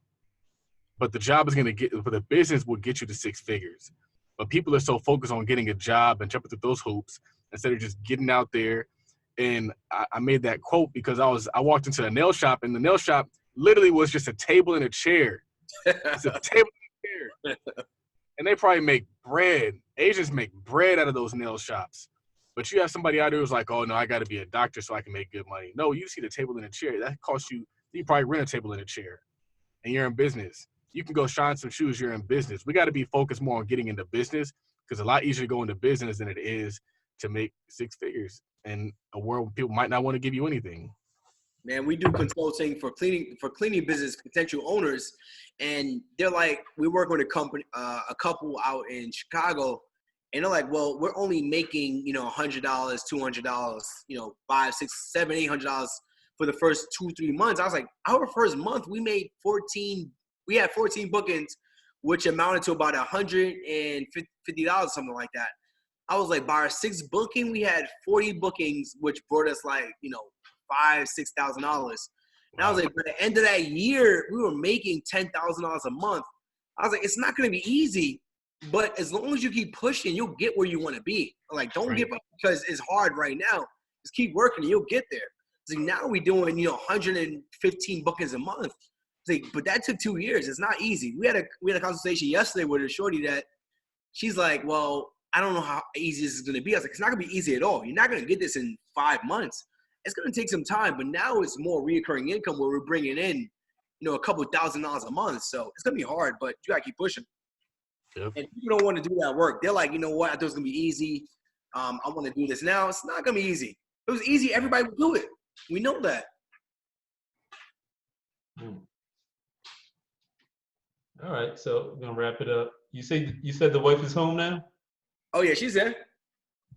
But the business will get you to six figures. But people are so focused on getting a job and jumping through those hoops instead of just getting out there. And I made that quote because I walked into a nail shop, and the nail shop literally was just a table and a chair. It's a table and a chair. And they probably make bread. Asians make bread out of those nail shops. But you have somebody out there who's like, oh, no, I got to be a doctor so I can make good money. No, you see the table and a chair. That costs you probably rent a table and a chair. And you're in business. You can go shine some shoes, you're in business. We got to be focused more on getting into business because it's a lot easier to go into business than it is to make six figures in a world where people might not want to give you anything. Man, we do consulting for cleaning business potential owners, and they're like, we work with a couple out in Chicago, and they're like, well, we're only making $100, $200, $500, $600, $700, $800 for the first 2-3 months. I was like, our first month we made 14. We had 14 bookings, which amounted to about $150, something like that. I was like, by our sixth booking, we had 40 bookings, which brought us like, $5,000-$6,000. And I was like, by the end of that year, we were making $10,000 a month. I was like, it's not going to be easy, but as long as you keep pushing, you'll get where you want to be. Like, don't give up because it's hard right now. Just keep working and you'll get there. So now we're doing, 115 bookings a month. Like, but that took 2 years. It's not easy. We had a conversation yesterday with a shorty that she's like, well, I don't know how easy this is going to be. I was like, it's not going to be easy at all. You're not going to get this in 5 months. It's going to take some time, but now it's more reoccurring income where we're bringing in, a couple $1,000s a month. So it's going to be hard, but you got to keep pushing. Yep. And people don't want to do that work. They're like, you know what? I thought it was going to be easy. I want to do this now. It's not going to be easy. If it was easy, everybody would do it. We know that. All right, so we're gonna wrap it up. You said the wife is home now? Oh yeah, she's there.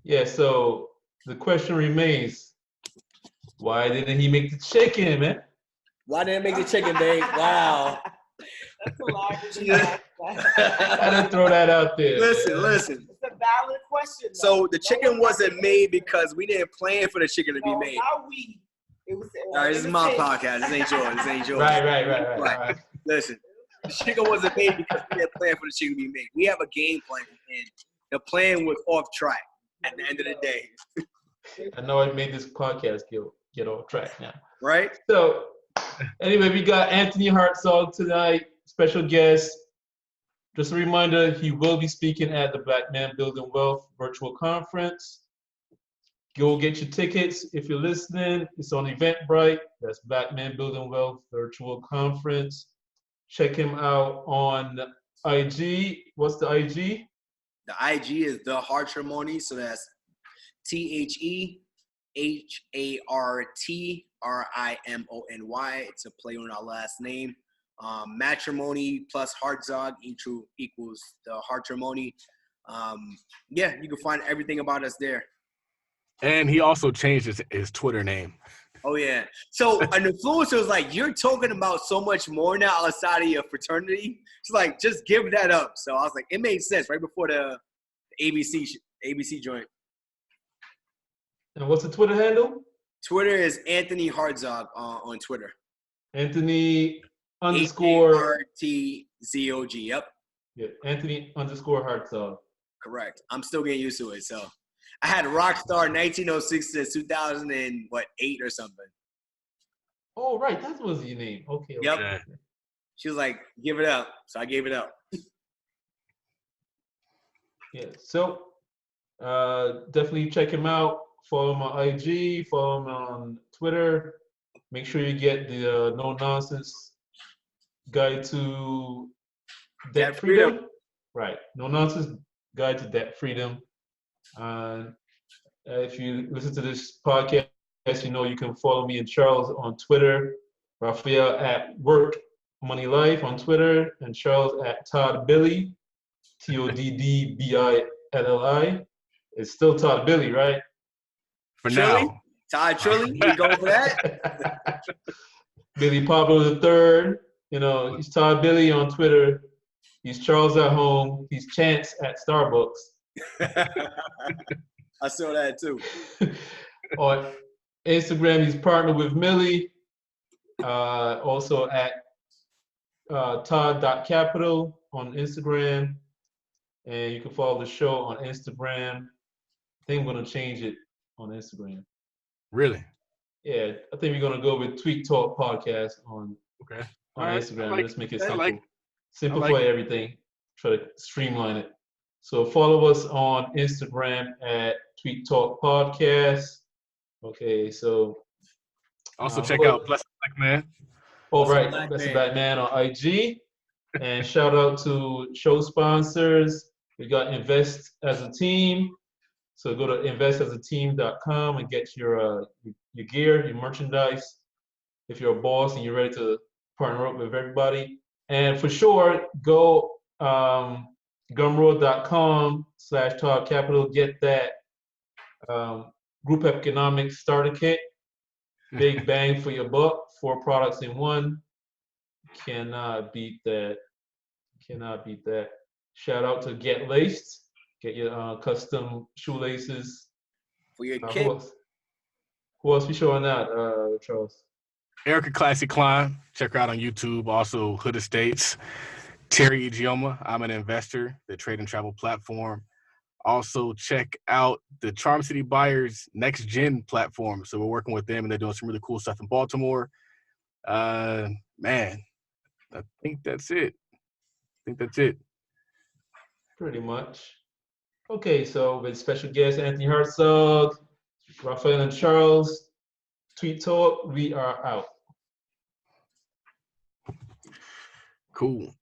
Yeah, so the question remains, why didn't he make the chicken, man? Why didn't I make the chicken, babe? Wow. That's hilarious. I didn't throw that out there. Listen. It's a valid question. So the chicken wasn't made because we didn't plan for the chicken to be made. It was. All right, this is my podcast. This ain't yours. Right. Listen. The chicken wasn't made because we didn't plan for the chicken to be made. We have a game plan, and the plan was off track at the end of the day. I know I made this podcast get off track now. Right? So, anyway, we got Anthony Hartzog tonight, special guest. Just a reminder, he will be speaking at the Black Man Building Wealth virtual conference. Go get your tickets if you're listening. It's on Eventbrite. That's Black Man Building Wealth virtual conference. Check him out on IG. What's the IG? The IG is The Hartrimony. So that's TheHartrimony. It's a play on our last name. Matrimony plus Hartzog equals The Hartrimony. You can find everything about us there. And he also changed his Twitter name. Oh yeah. So an influencer was like, "You're talking about so much more now outside of your fraternity." It's like, just give that up. So I was like, it made sense right before the ABC joint. And what's the Twitter handle? Twitter is Anthony Hartzog on Twitter. Anthony Hartzog. Yep. Yeah, Anthony _Hartzog. Correct. I'm still getting used to it. So I had Rockstar 1906 to 2008 or something. Oh, right. That was your name. Okay. Yep. Okay. She was like, give it up. So I gave it up. Yeah. So definitely check him out. Follow him on IG. Follow him on Twitter. Make sure you get the No Nonsense Guide to Debt Freedom. Right. No Nonsense Guide to Debt Freedom. If you listen to this podcast, you know you can follow me and Charles on Twitter. Raphael at Work Money Life on Twitter, and Charles at Todd Billy, TODDBILLI. It's still Todd Billy, right? For Trilly? now. Todd Trilly? We going for that? Billy Pablo III. You know, he's Todd Billy on Twitter. He's Charles at home. He's Chance at Starbucks. I saw that too. On Instagram, he's partnered with Millie. Also at Todd.capital on Instagram. And you can follow the show on Instagram. I think I'm going to change it on Instagram. Really? Yeah, I think we're going to go with Tweet Talk Podcast on Instagram. Let's make it simple. Simplify everything. Try to streamline it. So follow us on Instagram at Tweet Talk Podcast. Okay, so also check out Blessed Black Man. Oh, right, Blessed Black Man on IG. And shout out to show sponsors. We got Invest as a Team. So go to investasateam.com and get your gear, your merchandise. If you're a boss and you're ready to partner up with everybody. And for sure, go gumroad.com/Todd Capital. Get that group economics starter kit. Big bang for your buck. 4 products in one. Cannot beat that. Cannot beat that. Shout out to Get Laced. Get your custom shoelaces. For your kids. Who else we showing out, Charles? Erica Classic Climb. Check her out on YouTube. Also, Hood Estates. Terry Igioma. I'm an investor, the trade and travel platform. Also, check out the Charm City Buyers Next Gen platform. So we're working with them, and they're doing some really cool stuff in Baltimore. Man, I think that's it. Pretty much. Okay, so with special guest Anthony Hartzog, Raphael and Charles, Tweet Talk, we are out. Cool.